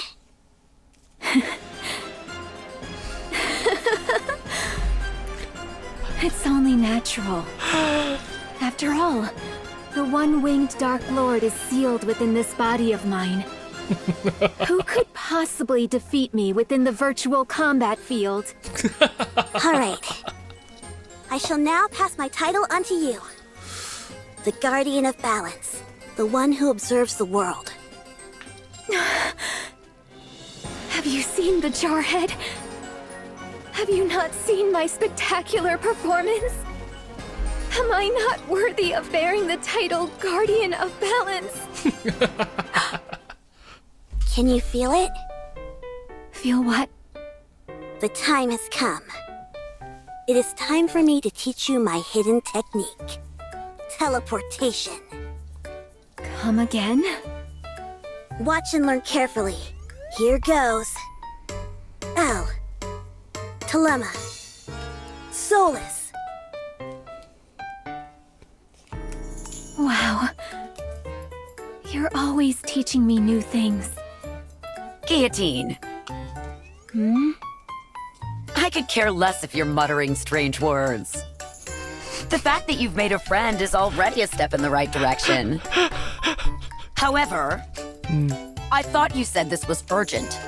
It's only natural. After all, the one-winged Dark Lord is sealed within this body of mine. Who could possibly defeat me within the virtual combat field? Alright. I shall now pass my title onto you. The Guardian of Balance. The one who observes the world. Have you seen the Jarhead? Have you not seen my spectacular performance? Am I not worthy of bearing the title Guardian of Balance? Can you feel it? Feel what? The time has come. It is time for me to teach you my hidden technique. Teleportation. Come again? Watch and learn carefully. Here goes. L. Telema. Solus. Wow. You're always teaching me new things. Guillotine. I could care less if you're muttering strange words. The fact that you've made a friend is already a step in the right direction. However, I thought you said this was urgent.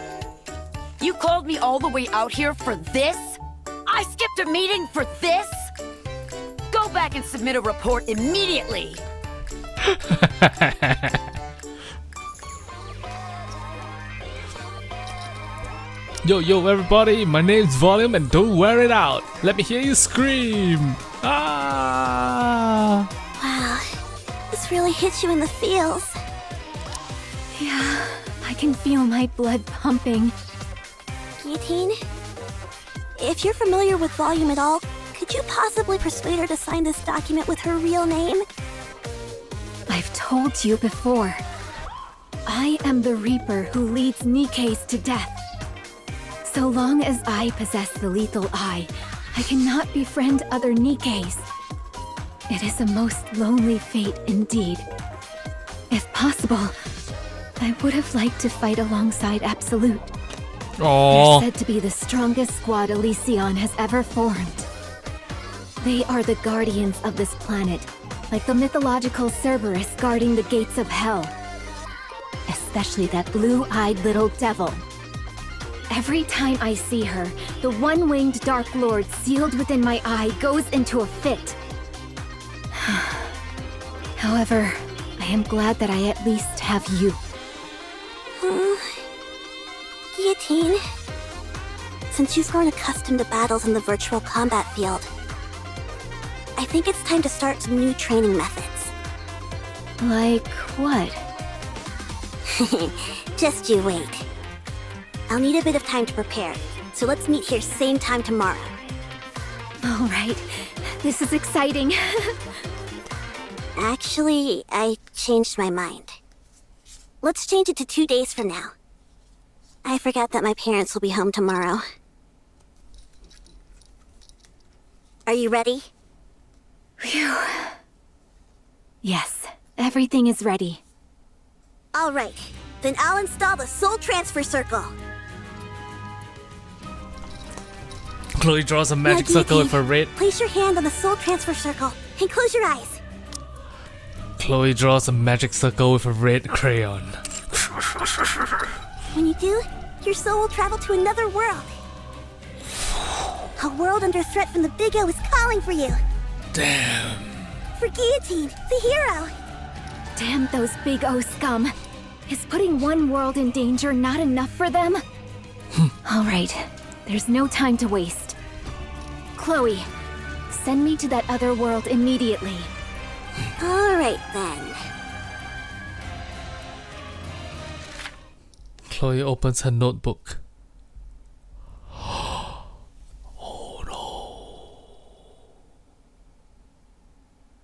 You called me all the way out here for this? I skipped a meeting for this? Go back and submit a report immediately! Yo, everybody, my name's Volume and don't wear it out. Let me hear you scream. Ah! Wow, this really hits you in the feels. Yeah, I can feel my blood pumping. Guillotine? If you're familiar with Volume at all, could you possibly persuade her to sign this document with her real name? I've told you before. I am the Reaper who leads Nikkes to death. So long as I possess the lethal eye, I cannot befriend other Nikkes. It is a most lonely fate indeed. If possible, I would have liked to fight alongside Absolute. Oh. They're said to be the strongest squad Elysion has ever formed. They are the guardians of this planet, like the mythological Cerberus guarding the gates of hell. Especially that blue-eyed little devil. Every time I see her, the one-winged Dark Lord sealed within my eye goes into a fit. However, I am glad that I at least have you. Guillotine, since you've grown accustomed to battles in the virtual combat field, I think it's time to start some new training methods. Like what? Just you wait. I'll need a bit of time to prepare, so let's meet here same time tomorrow. All right, this is exciting. Actually, I changed my mind. Let's change it to 2 days from now. I forgot that my parents will be home tomorrow. Are you ready? Phew. Yes, everything is ready. All right, then I'll install the Soul Transfer Circle. Chloe draws a magic circle with her red. Place your hand on the Soul Transfer Circle and close your eyes. Chloe draws a magic circle with a red crayon. When you do, your soul will travel to another world. A world under threat from the Big O is calling for you. Damn. For Guillotine, the hero. Damn those Big O scum. Is putting one world in danger not enough for them? All right, there's no time to waste. Chloe, send me to that other world immediately. All right, then. Chloe opens her notebook. Oh no.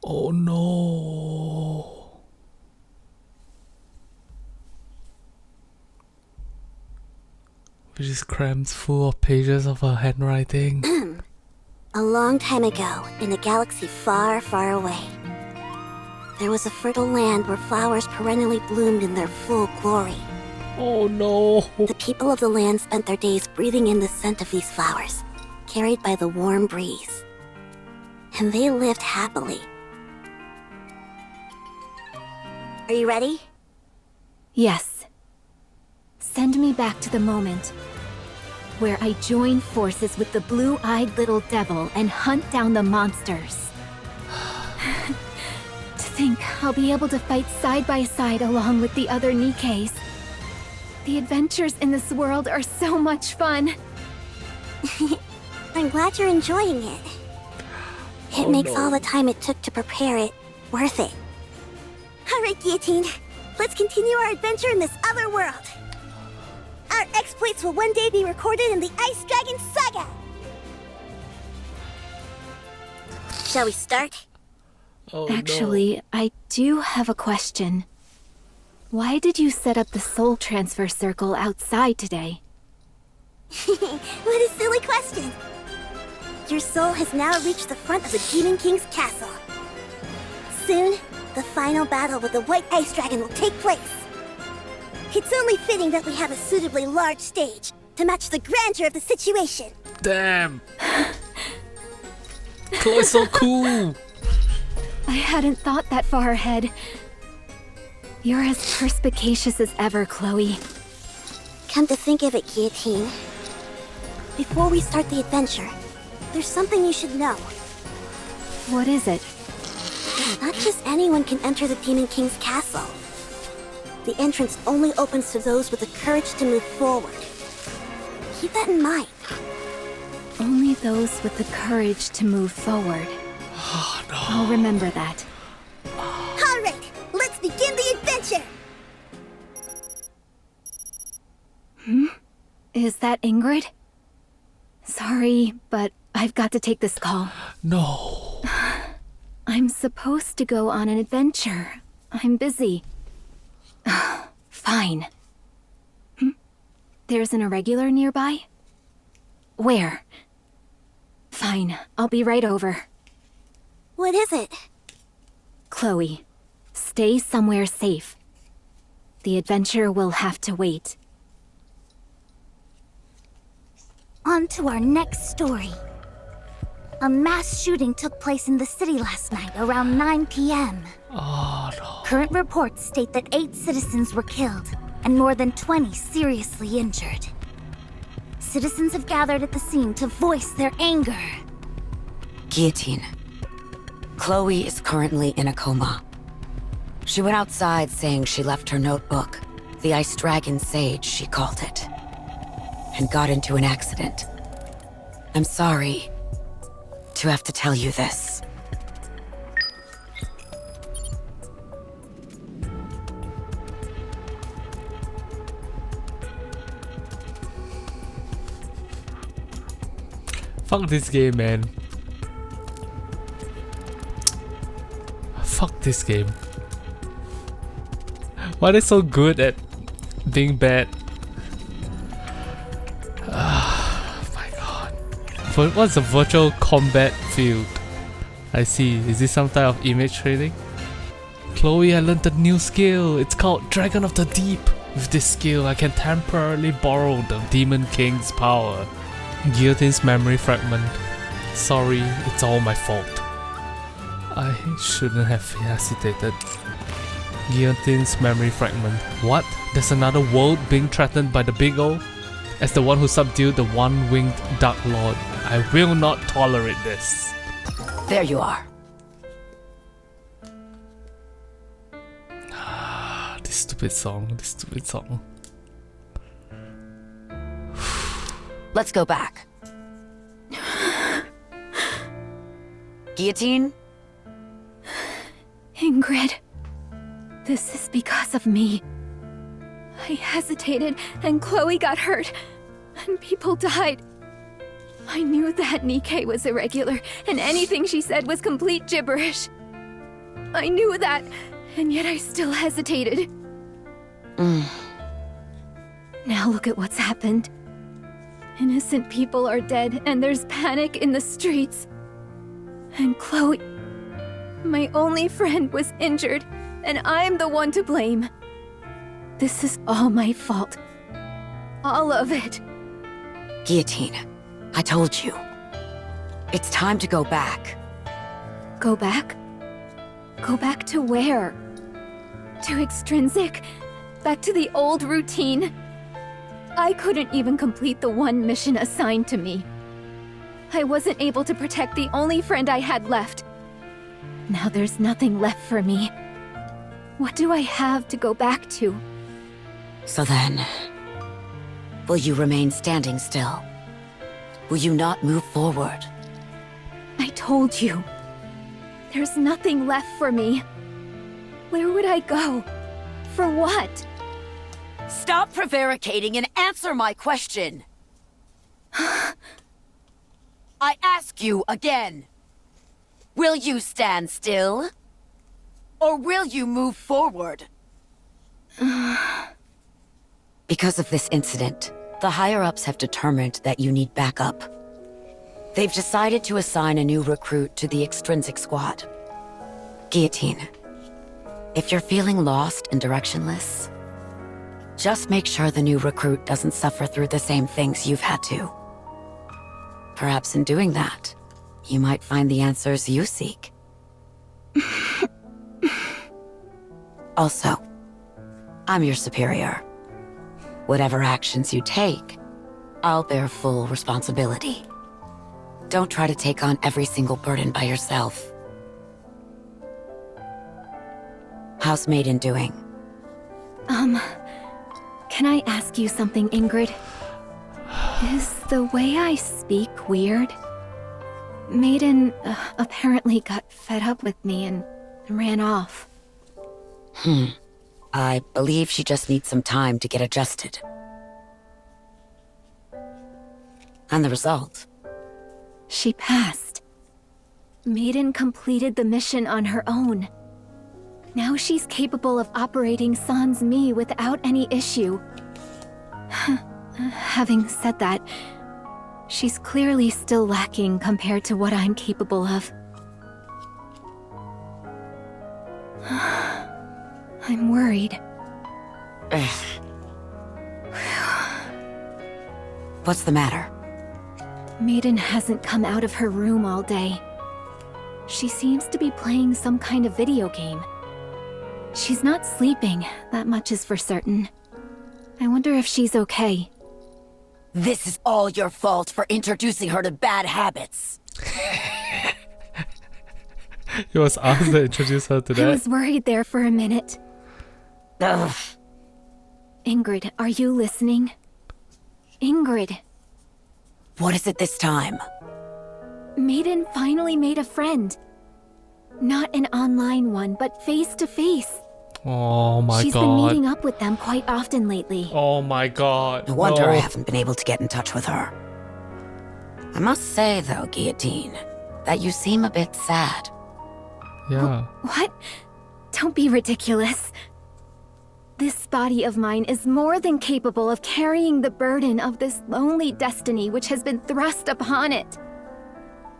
Oh no. Which is crammed full of pages of her handwriting. A long time ago, in a galaxy far, far away, there was a fertile land where flowers perennially bloomed in their full glory. Oh no. The people of the land spent their days breathing in the scent of these flowers, carried by the warm breeze. And they lived happily. Are you ready? Yes. Send me back to the moment where I join forces with the blue-eyed little devil and hunt down the monsters. To think I'll be able to fight side by side along with the other Nikkes. The adventures in this world are so much fun. I'm glad you're enjoying it. It makes all the time it took to prepare it worth it. Alright, Guillotine. Let's continue our adventure in this other world. Our exploits will one day be recorded in the Ice Dragon Saga. Shall we start? Actually, I do have a question. Why did you set up the soul transfer circle outside today? What a silly question. Your soul has now reached the front of the Demon King's castle. Soon, the final battle with the White Ice Dragon will take place. It's only fitting that we have a suitably large stage to match the grandeur of the situation. Damn! Chloe's so cool! I hadn't thought that far ahead. You're as perspicacious as ever, Chloe. Come to think of it, Guillotine. Before we start the adventure, there's something you should know. What is it? Not just anyone can enter the Demon King's castle. The entrance only opens to those with the courage to move forward. Keep that in mind. Only those with the courage to move forward. Oh no. I'll remember that. Alright, let's begin the adventure! Is that Ingrid? Sorry, but I've got to take this call. No. I'm supposed to go on an adventure. I'm busy. Fine. There's an irregular nearby? Where? Fine, I'll be right over. What is it? Chloe, stay somewhere safe. The adventure will have to wait. On to our next story. A mass shooting took place in the city last night around 9 p.m. Oh no. Current reports state that 8 citizens were killed and more than 20 seriously injured. Citizens have gathered at the scene to voice their anger. Guillotine. Chloe is currently in a coma. She went outside saying she left her notebook, the Ice Dragon Sage, she called it, and got into an accident. I'm sorry to have to tell you this. Fuck this game, man. Fuck this game. Why are they so good at being bad? My god. What's a virtual combat field? I see. Is this some type of image trading? Chloe, I learned a new skill. It's called Dragon of the Deep. With this skill, I can temporarily borrow the Demon King's power. Guillotine's memory fragment. Sorry, it's all my fault. I shouldn't have hesitated. Guillotine's memory fragment. What? There's another world being threatened by the Big O? As the one who subdued the one-winged Dark Lord, I will not tolerate this. There you are. This stupid song, this stupid song. Let's go back. Guillotine? Ingrid, this is because of me. I hesitated, and Chloe got hurt, and people died. I knew that Nikke was irregular, and anything she said was complete gibberish. I knew that, and yet I still hesitated. Now look at what's happened. Innocent people are dead, and there's panic in the streets. And Chloe, my only friend, was injured, and I'm the one to blame. This is all my fault. All of it. Guillotine, I told you. It's time to go back. Go back? Go back to where? To Extrinsic? Back to the old routine? I couldn't even complete the one mission assigned to me. I wasn't able to protect the only friend I had left. Now there's nothing left for me. What do I have to go back to? So then, will you remain standing still? Will you not move forward? I told you, There's nothing left for me. Where would I go? For what? Stop prevaricating and answer my question! I ask you again. Will you stand still? Or will you move forward? Because of this incident, the higher-ups have determined that you need backup. They've decided to assign a new recruit to the extrinsic squad. Guillotine, if you're feeling lost and directionless, just make sure the new recruit doesn't suffer through the same things you've had to. Perhaps in doing that, you might find the answers you seek. Also, I'm your superior. Whatever actions you take, I'll bear full responsibility. Don't try to take on every single burden by yourself. How's Maiden doing? Can I ask you something, Ingrid? Is the way I speak weird? Maiden apparently got fed up with me and ran off. I believe she just needs some time to get adjusted. And the result? She passed. Maiden completed the mission on her own. Now she's capable of operating Sans Mi without any issue. Having said that, she's clearly still lacking compared to what I'm capable of. I'm worried. What's the matter? Maiden hasn't come out of her room all day. She seems to be playing some kind of video game. She's not sleeping, that much is for certain. I wonder if she's okay. This is all your fault for introducing her to bad habits. It was us that introduced her to I that. was worried there for a minute. Ugh. Ingrid, are you listening? Ingrid. What is it this time? Maiden finally made a friend. Not an online one, but face-to-face. Oh my She's god. been meeting up with them quite often lately. Oh my god. No wonder No. I haven't been able to get in touch with her. I must say, though, Guillotine, that you seem a bit sad. Yeah. What? Don't be ridiculous. This body of mine is more than capable of carrying the burden of this lonely destiny which has been thrust upon it.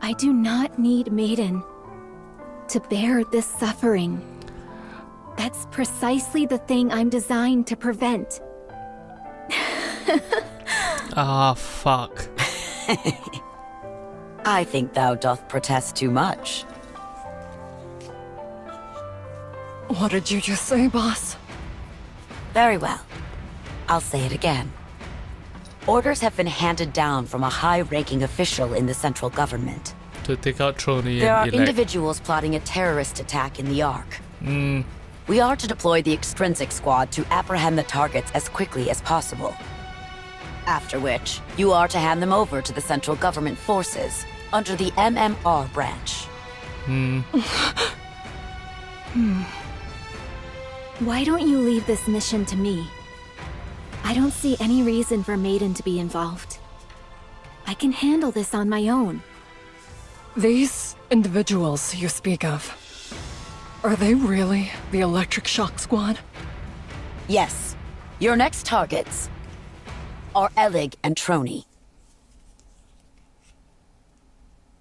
I do not need Maiden to bear this suffering. That's precisely the thing I'm designed to prevent. Ah, fuck. I think thou doth protest too much. What did you just say, boss? Very well. I'll say it again. Orders have been handed down from a high-ranking official in the central government. To take out Trony There are and Elect. individuals plotting a terrorist attack in the Ark. We are to deploy the extrinsic squad to apprehend the targets as quickly as possible. After which, you are to hand them over to the central government forces under the MMR branch. Why don't you leave this mission to me? I don't see any reason for Maiden to be involved. I can handle this on my own. These individuals you speak of, are they really the Electric Shock Squad? Yes, your next targets are Elig and Trony.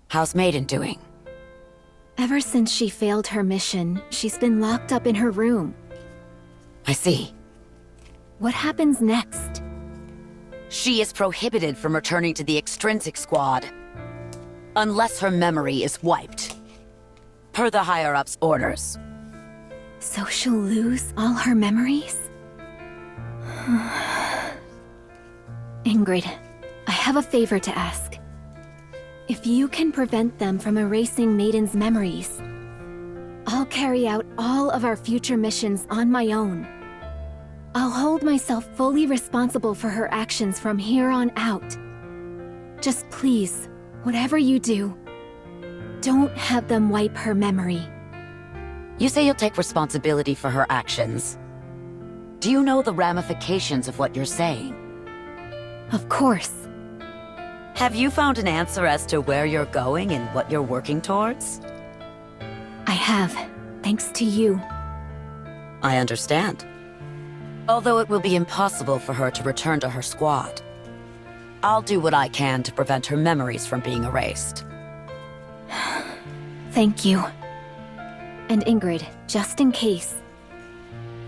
How's Maiden doing? Ever since she failed her mission, she's been locked up in her room. I see. What happens next? She is prohibited from returning to the extrinsic squad unless her memory is wiped, per the higher-ups' orders. So she'll lose all her memories? Ingrid, I have a favor to ask. If you can prevent them from erasing Maiden's memories, I'll carry out all of our future missions on my own. I'll hold myself fully responsible for her actions from here on out. Just please, whatever you do, Don't have them wipe her memory. You say you'll take responsibility for her actions. Do you know the ramifications of what you're saying? Of course. Have you found an answer as to where you're going and what you're working towards? I have, thanks to you. I understand. Although it will be impossible for her to return to her squad, I'll do what I can to prevent her memories from being erased. Thank you. And Ingrid, just in case,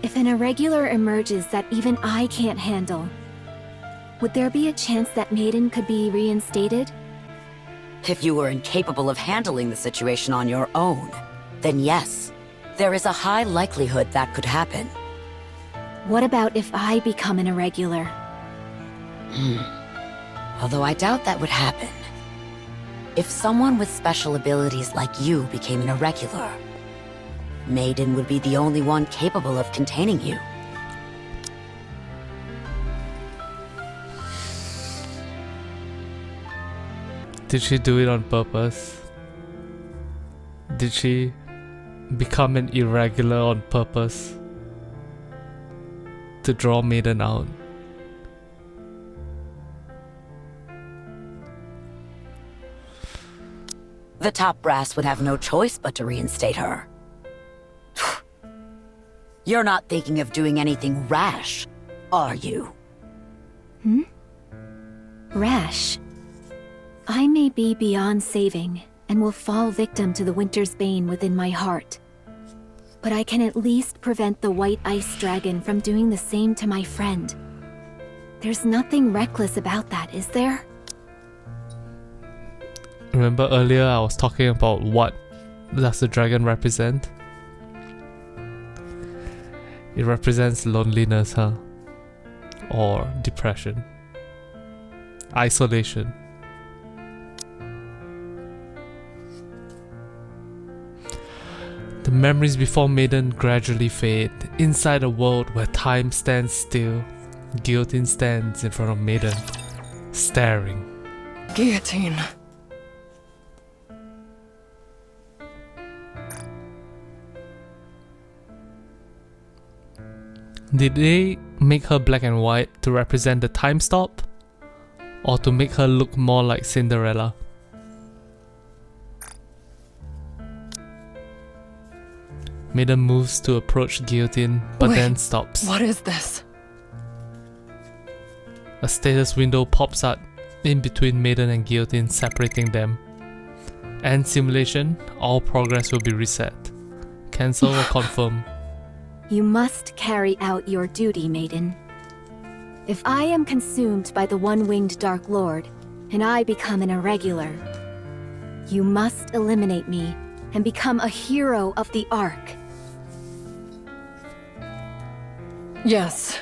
if an irregular emerges that even I can't handle, would there be a chance that Maiden could be reinstated? If you were incapable of handling the situation on your own, then yes, there is a high likelihood that could happen. What about if I become an irregular? Although I doubt that would happen. If someone with special abilities like you became an irregular, Maiden would be the only one capable of containing you. Did she do it on purpose? Did she become an irregular on purpose? To draw Maiden out? The top brass would have no choice but to reinstate her. You're not thinking of doing anything rash, are you? Rash. I may be beyond saving, and will fall victim to the winter's bane within my heart. But I can at least prevent the White Ice Dragon from doing the same to my friend. There's nothing reckless about that, is there? Remember earlier I was talking about what does the dragon represent? It represents loneliness, huh? Or depression. Isolation. The memories before Maiden gradually fade. Inside a world where time stands still, Guillotine stands in front of Maiden, staring. Guillotine. Did they make her black and white to represent the time stop? Or to make her look more like Cinderella? Maiden moves to approach Guillotine, but Wait, then stops. What is this? A status window pops up in between Maiden and Guillotine, separating them. End simulation, all progress will be reset. Cancel or confirm. You must carry out your duty, Maiden. If I am consumed by the one-winged Dark Lord, and I become an irregular, you must eliminate me and become a hero of the Ark. Yes.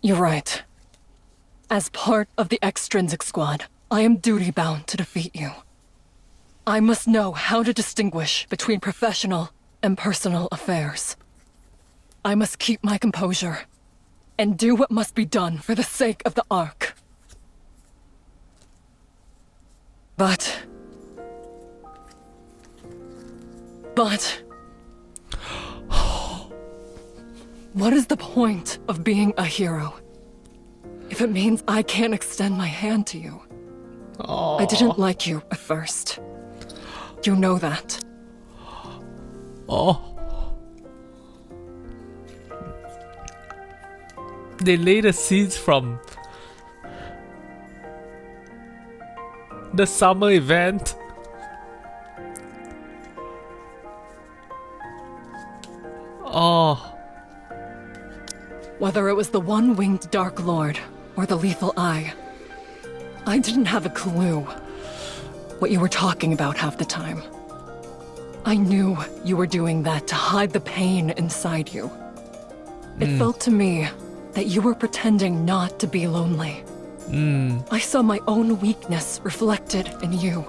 You're right. As part of the extrinsic squad, I am duty-bound to defeat you. I must know how to distinguish between professional and personal affairs. I must keep my composure and do what must be done for the sake of the Ark. But... what is the point of being a hero if it means I can't extend my hand to you? Aww. I didn't like you at first. You know that. Oh. They lay the seeds from the summer event. Oh. Whether it was the one-winged Dark Lord or the Lethal Eye, I didn't have a clue what you were talking about half the time. I knew you were doing that to hide the pain inside you. It felt to me that you were pretending not to be lonely. I saw my own weakness reflected in you.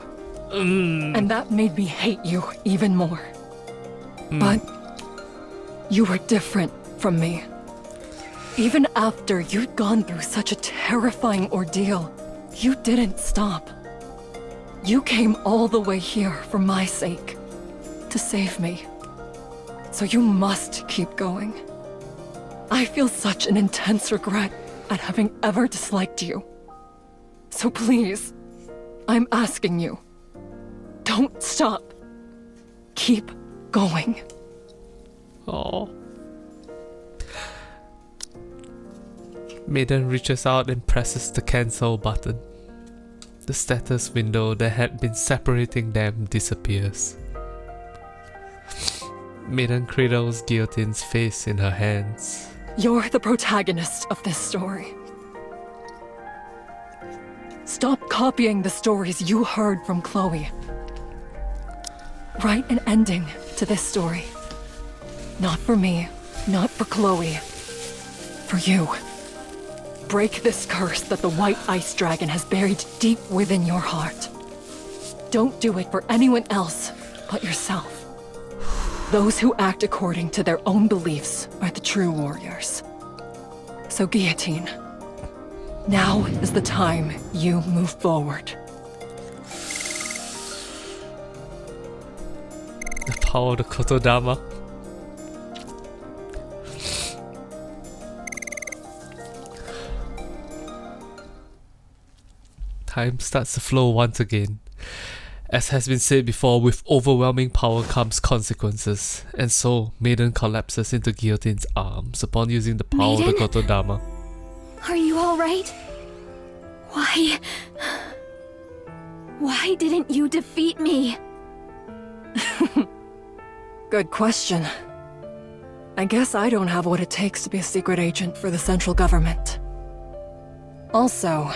And that made me hate you even more. But you were different from me. Even after you'd gone through such a terrifying ordeal, you didn't stop. You came all the way here for my sake, to save me. So you must keep going. I feel such an intense regret at having ever disliked you. So please, I'm asking you, don't stop. Keep going. Oh. Maiden reaches out and presses the cancel button. The status window that had been separating them disappears. Maiden cradles Guillotine's face in her hands. You're the protagonist of this story. Stop copying the stories you heard from Chloe. Write an ending to this story. Not for me, not for Chloe. For you. Break this curse that the White Ice Dragon has buried deep within your heart. Don't do it for anyone else but yourself. Those who act according to their own beliefs are the true warriors. So Guillotine, now is the time you move forward. The power of the Kotodama. Time starts to flow once again. As has been said before, with overwhelming power comes consequences, and so Maiden collapses into Guillotine's arms upon using the power of the Kotodama. Are you alright? Why didn't you defeat me? Good question. I guess I don't have what it takes to be a secret agent for the central government. Also,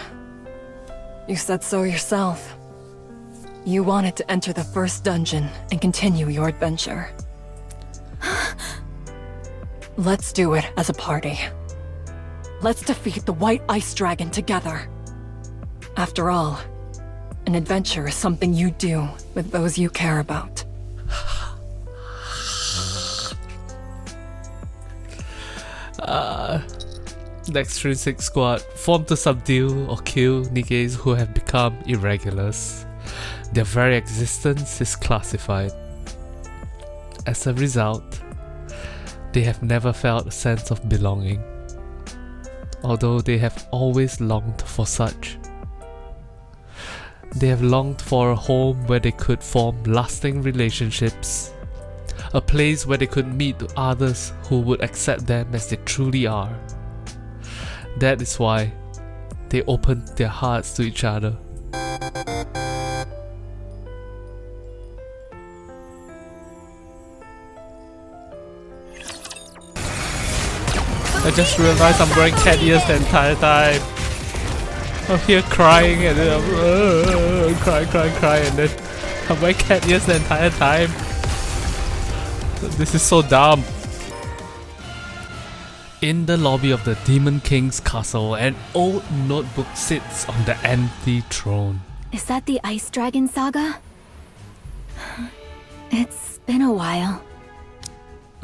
you said so yourself. You wanted to enter the first dungeon and continue your adventure. Let's do it as a party. Let's defeat the White Ice Dragon together. After all, an adventure is something you do with those you care about. The Extrinsic Squad formed to subdue or kill Nikkes who have become irregulars. Their very existence is classified. As a result, they have never felt a sense of belonging, although they have always longed for such. They have longed for a home where they could form lasting relationships, a place where they could meet others who would accept them as they truly are. That is why they opened their hearts to each other. I just realized I'm wearing cat ears the entire time. I'm here crying and then I'm crying and then I'm wearing cat ears the entire time. This is so dumb. In the lobby of the Demon King's castle, an old notebook sits on the empty throne. Is that the Ice Dragon Saga? It's been a while.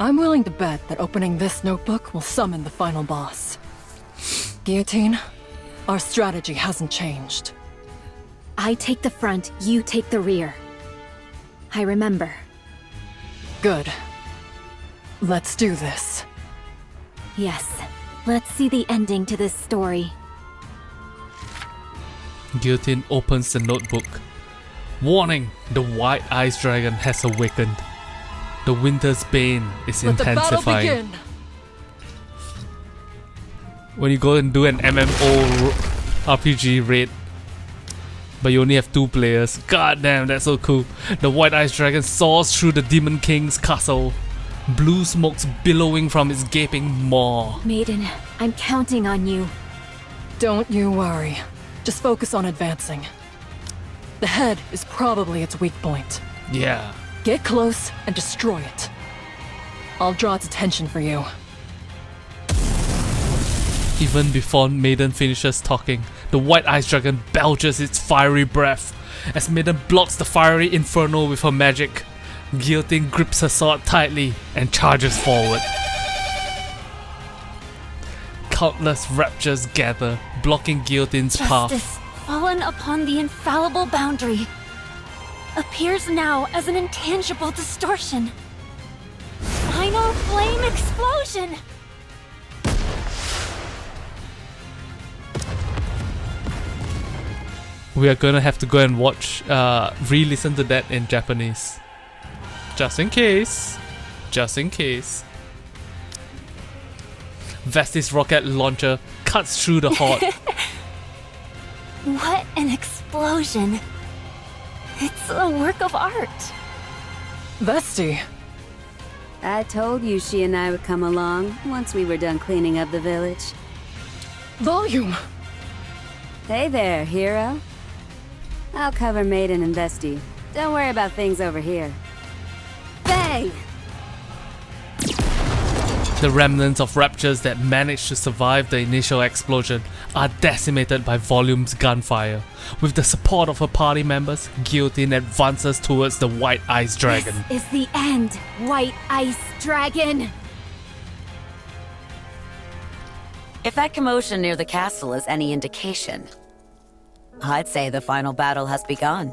I'm willing to bet that opening this notebook will summon the final boss. Guillotine, our strategy hasn't changed. I take the front, you take the rear. I remember. Good. Let's do this. Yes. Let's see the ending to this story. Guillotine opens the notebook. Warning! The White Ice Dragon has awakened. The Winter's Bane is intensifying. Let the battle begin! When you go and do an MMO RPG raid, but you only have 2 players. God damn, that's so cool. The White Ice Dragon soars through the Demon King's castle. Blue smokes billowing from its gaping maw. Maiden, I'm counting on you. Don't you worry. Just focus on advancing. The head is probably its weak point. Yeah. Get close and destroy it. I'll draw its attention for you. Even before Maiden finishes talking, the White Ice Dragon belches its fiery breath. As Maiden blocks the fiery inferno with her magic, Guillotine grips her sword tightly and charges forward. Countless Raptures gather, blocking Guillotine's path. Justice fallen upon the infallible boundary. appears now as an intangible distortion. Final flame explosion! We are gonna have to go and watch, re-listen to that in Japanese. Just in case. Just in case. Vesti's rocket launcher cuts through the horde. What an explosion! It's a work of art. Vesti, I told you she and I would come along once we were done cleaning up the village. volume! Hey there, hero. I'll cover Maiden and Vesti. Don't worry about things over here. Bang! The remnants of Raptures that managed to survive the initial explosion are decimated by Volume's gunfire. With the support of her party members, Guillotine advances towards the White Ice Dragon. This is the end, White Ice Dragon! If that commotion near the castle is any indication, I'd say the final battle has begun.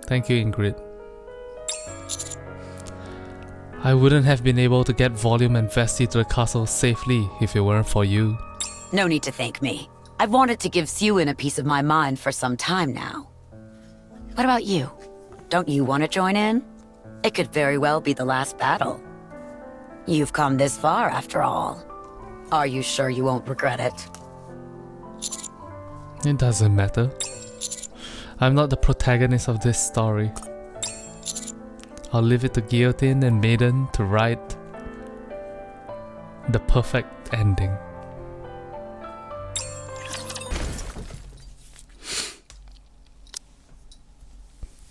Thank you, Ingrid. I wouldn't have been able to get Volume and Vesti to the castle safely if it weren't for you. No need to thank me. I've wanted to give Sewin a piece of my mind for some time now. What about you? Don't you want to join in? It could very well be the last battle. You've come this far after all. Are you sure you won't regret it? It doesn't matter. I'm not the protagonist of this story. I'll leave it to Guillotine and Maiden to write the perfect ending.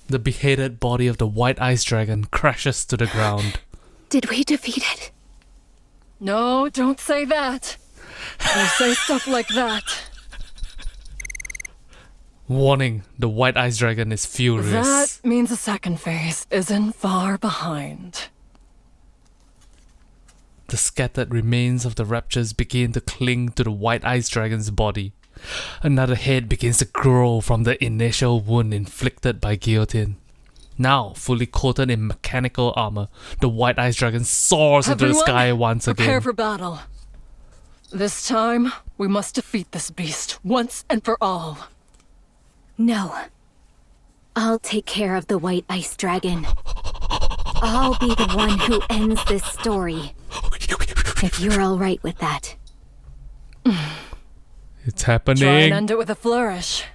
The beheaded body of the White Ice Dragon crashes to the ground. Did we defeat it? No, don't say that. Don't say stuff like that. Warning, the White Ice Dragon is furious. That means the second phase isn't far behind. The scattered remains of the Raptures begin to cling to the White Ice Dragon's body. Another head begins to grow from the initial wound inflicted by Guillotine. Now, fully coated in mechanical armor, the White Ice Dragon soars into the sky once again. Prepare for battle. This time, we must defeat this beast once and for all. No. I'll take care of the White Ice Dragon. I'll be the one who ends this story. If you're alright with that. It's happening. Try and end it with a flourish.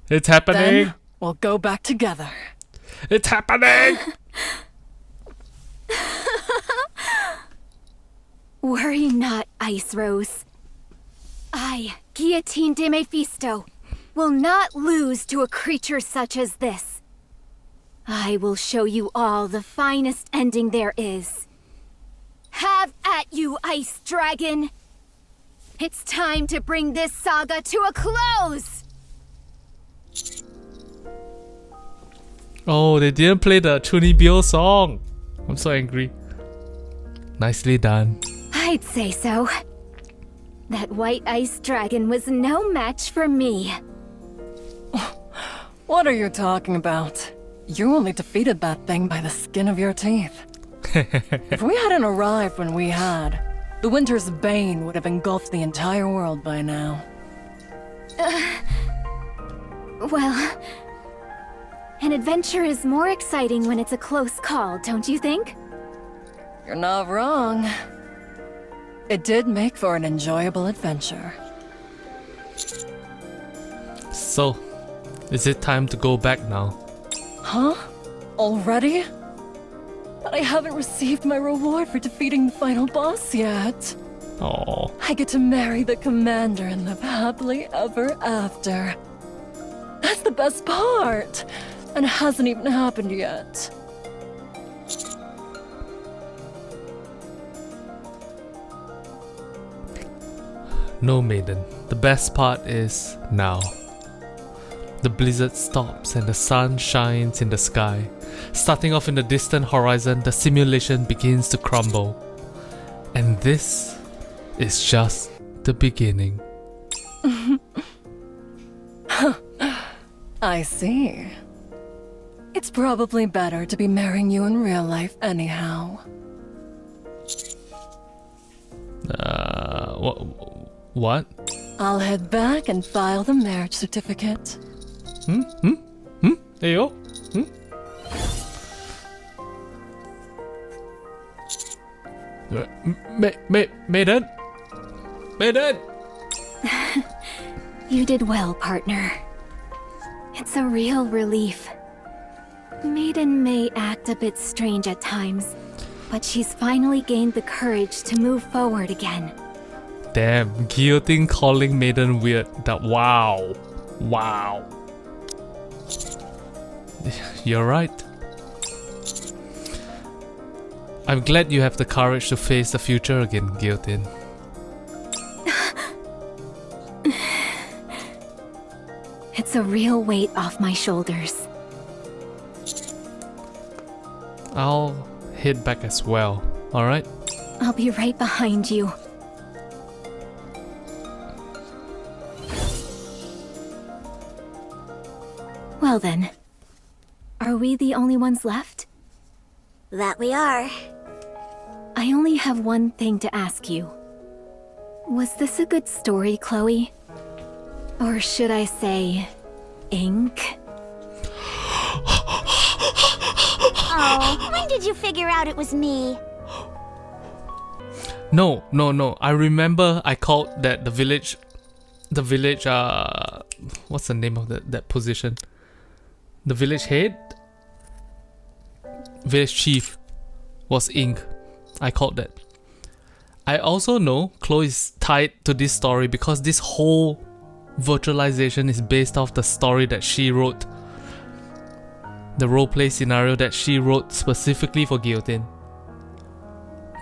It's happening. Then we'll go back together. It's happening! Worry not, Ice Rose. I, Guillotine de Mephisto, will not lose to a creature such as this. I will show you all the finest ending there is. Have at you, Ice Dragon! It's time to bring this saga to a close! Oh, they didn't play the Chunibyo song. I'm so angry. Nicely done. I'd say so. That White Ice Dragon was no match for me. What are you talking about? You only defeated that thing by the skin of your teeth. If we hadn't arrived when we had, the Winter's Bane would have engulfed the entire world by now. Well, an adventure is more exciting when it's a close call, don't you think? You're not wrong. It did make for an enjoyable adventure. So, is it time to go back now? Huh? Already? But I haven't received my reward for defeating the final boss yet. Oh. I get to marry the commander and live happily ever after. That's the best part! And it hasn't even happened yet. No, Maiden. The best part is now. The blizzard stops and the sun shines in the sky. Starting off in the distant horizon, the simulation begins to crumble. And this is just the beginning. I see. It's probably better to be marrying you in real life anyhow. What? I'll head back and file the marriage certificate. There you go. Maiden? Maiden! You did well, partner. It's a real relief. Maiden may act a bit strange at times, but she's finally gained the courage to move forward again. Damn, Guillotine calling Maiden weird. That wow. Wow. You're right. I'm glad you have the courage to face the future again, Guillotine. It's a real weight off my shoulders. I'll head back as well, alright? I'll be right behind you. Well then, are we the only ones left? That we are. I only have one thing to ask you. Was this a good story, Chloe? Or should I say, ink? Oh, when did you figure out it was me? No. I remember I called that the village, what's the name of that position? The village head? Village chief was Ink. I called that. I also know Chloe's tied to this story because this whole virtualization is based off the story that she wrote. The roleplay scenario that she wrote specifically for Guillotine.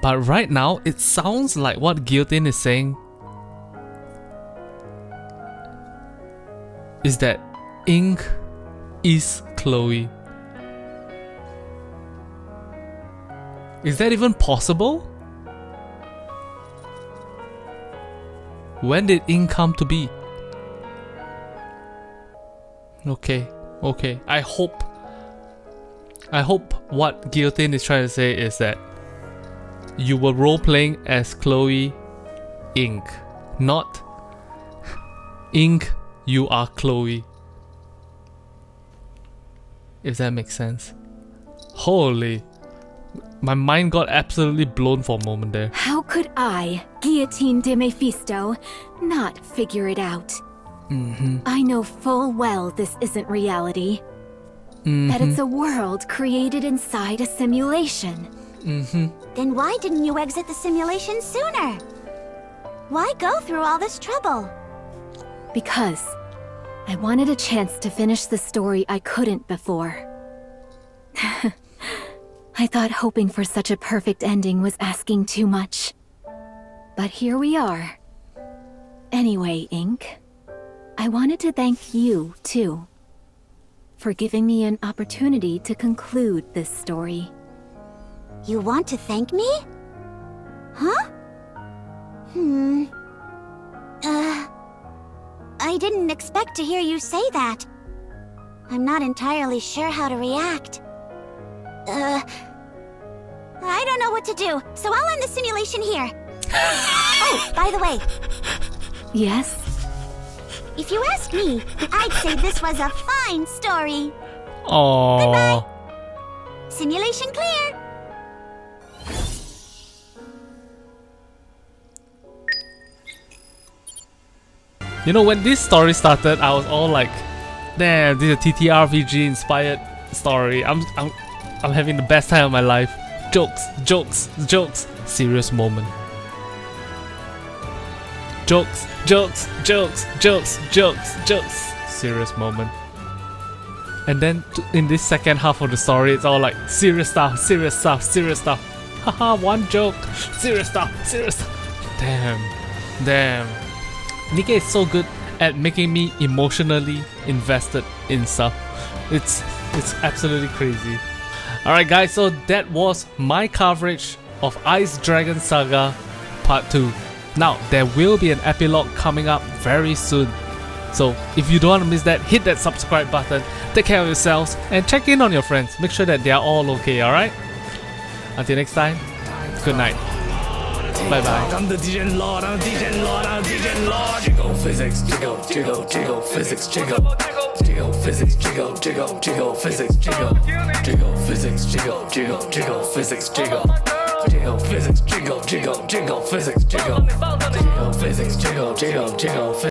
But right now, it sounds like what Guillotine is saying is that Ink is Chloe. Is that even possible? When did Ink come to be? Okay. I hope what Guillotine is trying to say is that you were role-playing as Chloe Ink, not Ink, you are Chloe. If that makes sense. Holy. My mind got absolutely blown for a moment there. How could I, Guillotine de Mephisto, not figure it out? I know full well this isn't reality. That it's a world created inside a simulation. Then why didn't you exit the simulation sooner? Why go through all this trouble? Because I wanted a chance to finish the story I couldn't before. I thought hoping for such a perfect ending was asking too much. But here we are. Anyway, Ink, I wanted to thank you, too, for giving me an opportunity to conclude this story. You want to thank me? Huh? I didn't expect to hear you say that. I'm not entirely sure how to react. I don't know what to do, so I'll end the simulation here. Oh, by the way. Yes? If you ask me, I'd say this was a fine story. Aww. Goodbye. Simulation clear. You know, when this story started, I was all like, damn, this is a TTRPG inspired story. I'm having the best time of my life. Jokes. Serious moment. Jokes. Serious moment. And then in this second half of the story, it's all like serious stuff. Haha, one joke. Serious stuff. Damn. Nikke is so good at making me emotionally invested in stuff. It's absolutely crazy. Alright guys, so that was my coverage of Ice Dragon Saga Part 2. Now, there will be an epilogue coming up very soon. So if you don't want to miss that, hit that subscribe button, take care of yourselves, and check in on your friends. Make sure that they are all okay, alright? Until next time, good night. Bye bye. I'm the DJ Lord, I'm DJ Lord, I'm DJ Lord. Jiggle physics, jiggle physics, jiggle physics, jiggle physics, jiggle physics, jiggle physics, jiggle physics, jiggle physics, jiggle physics, jiggle physics, jiggle physics.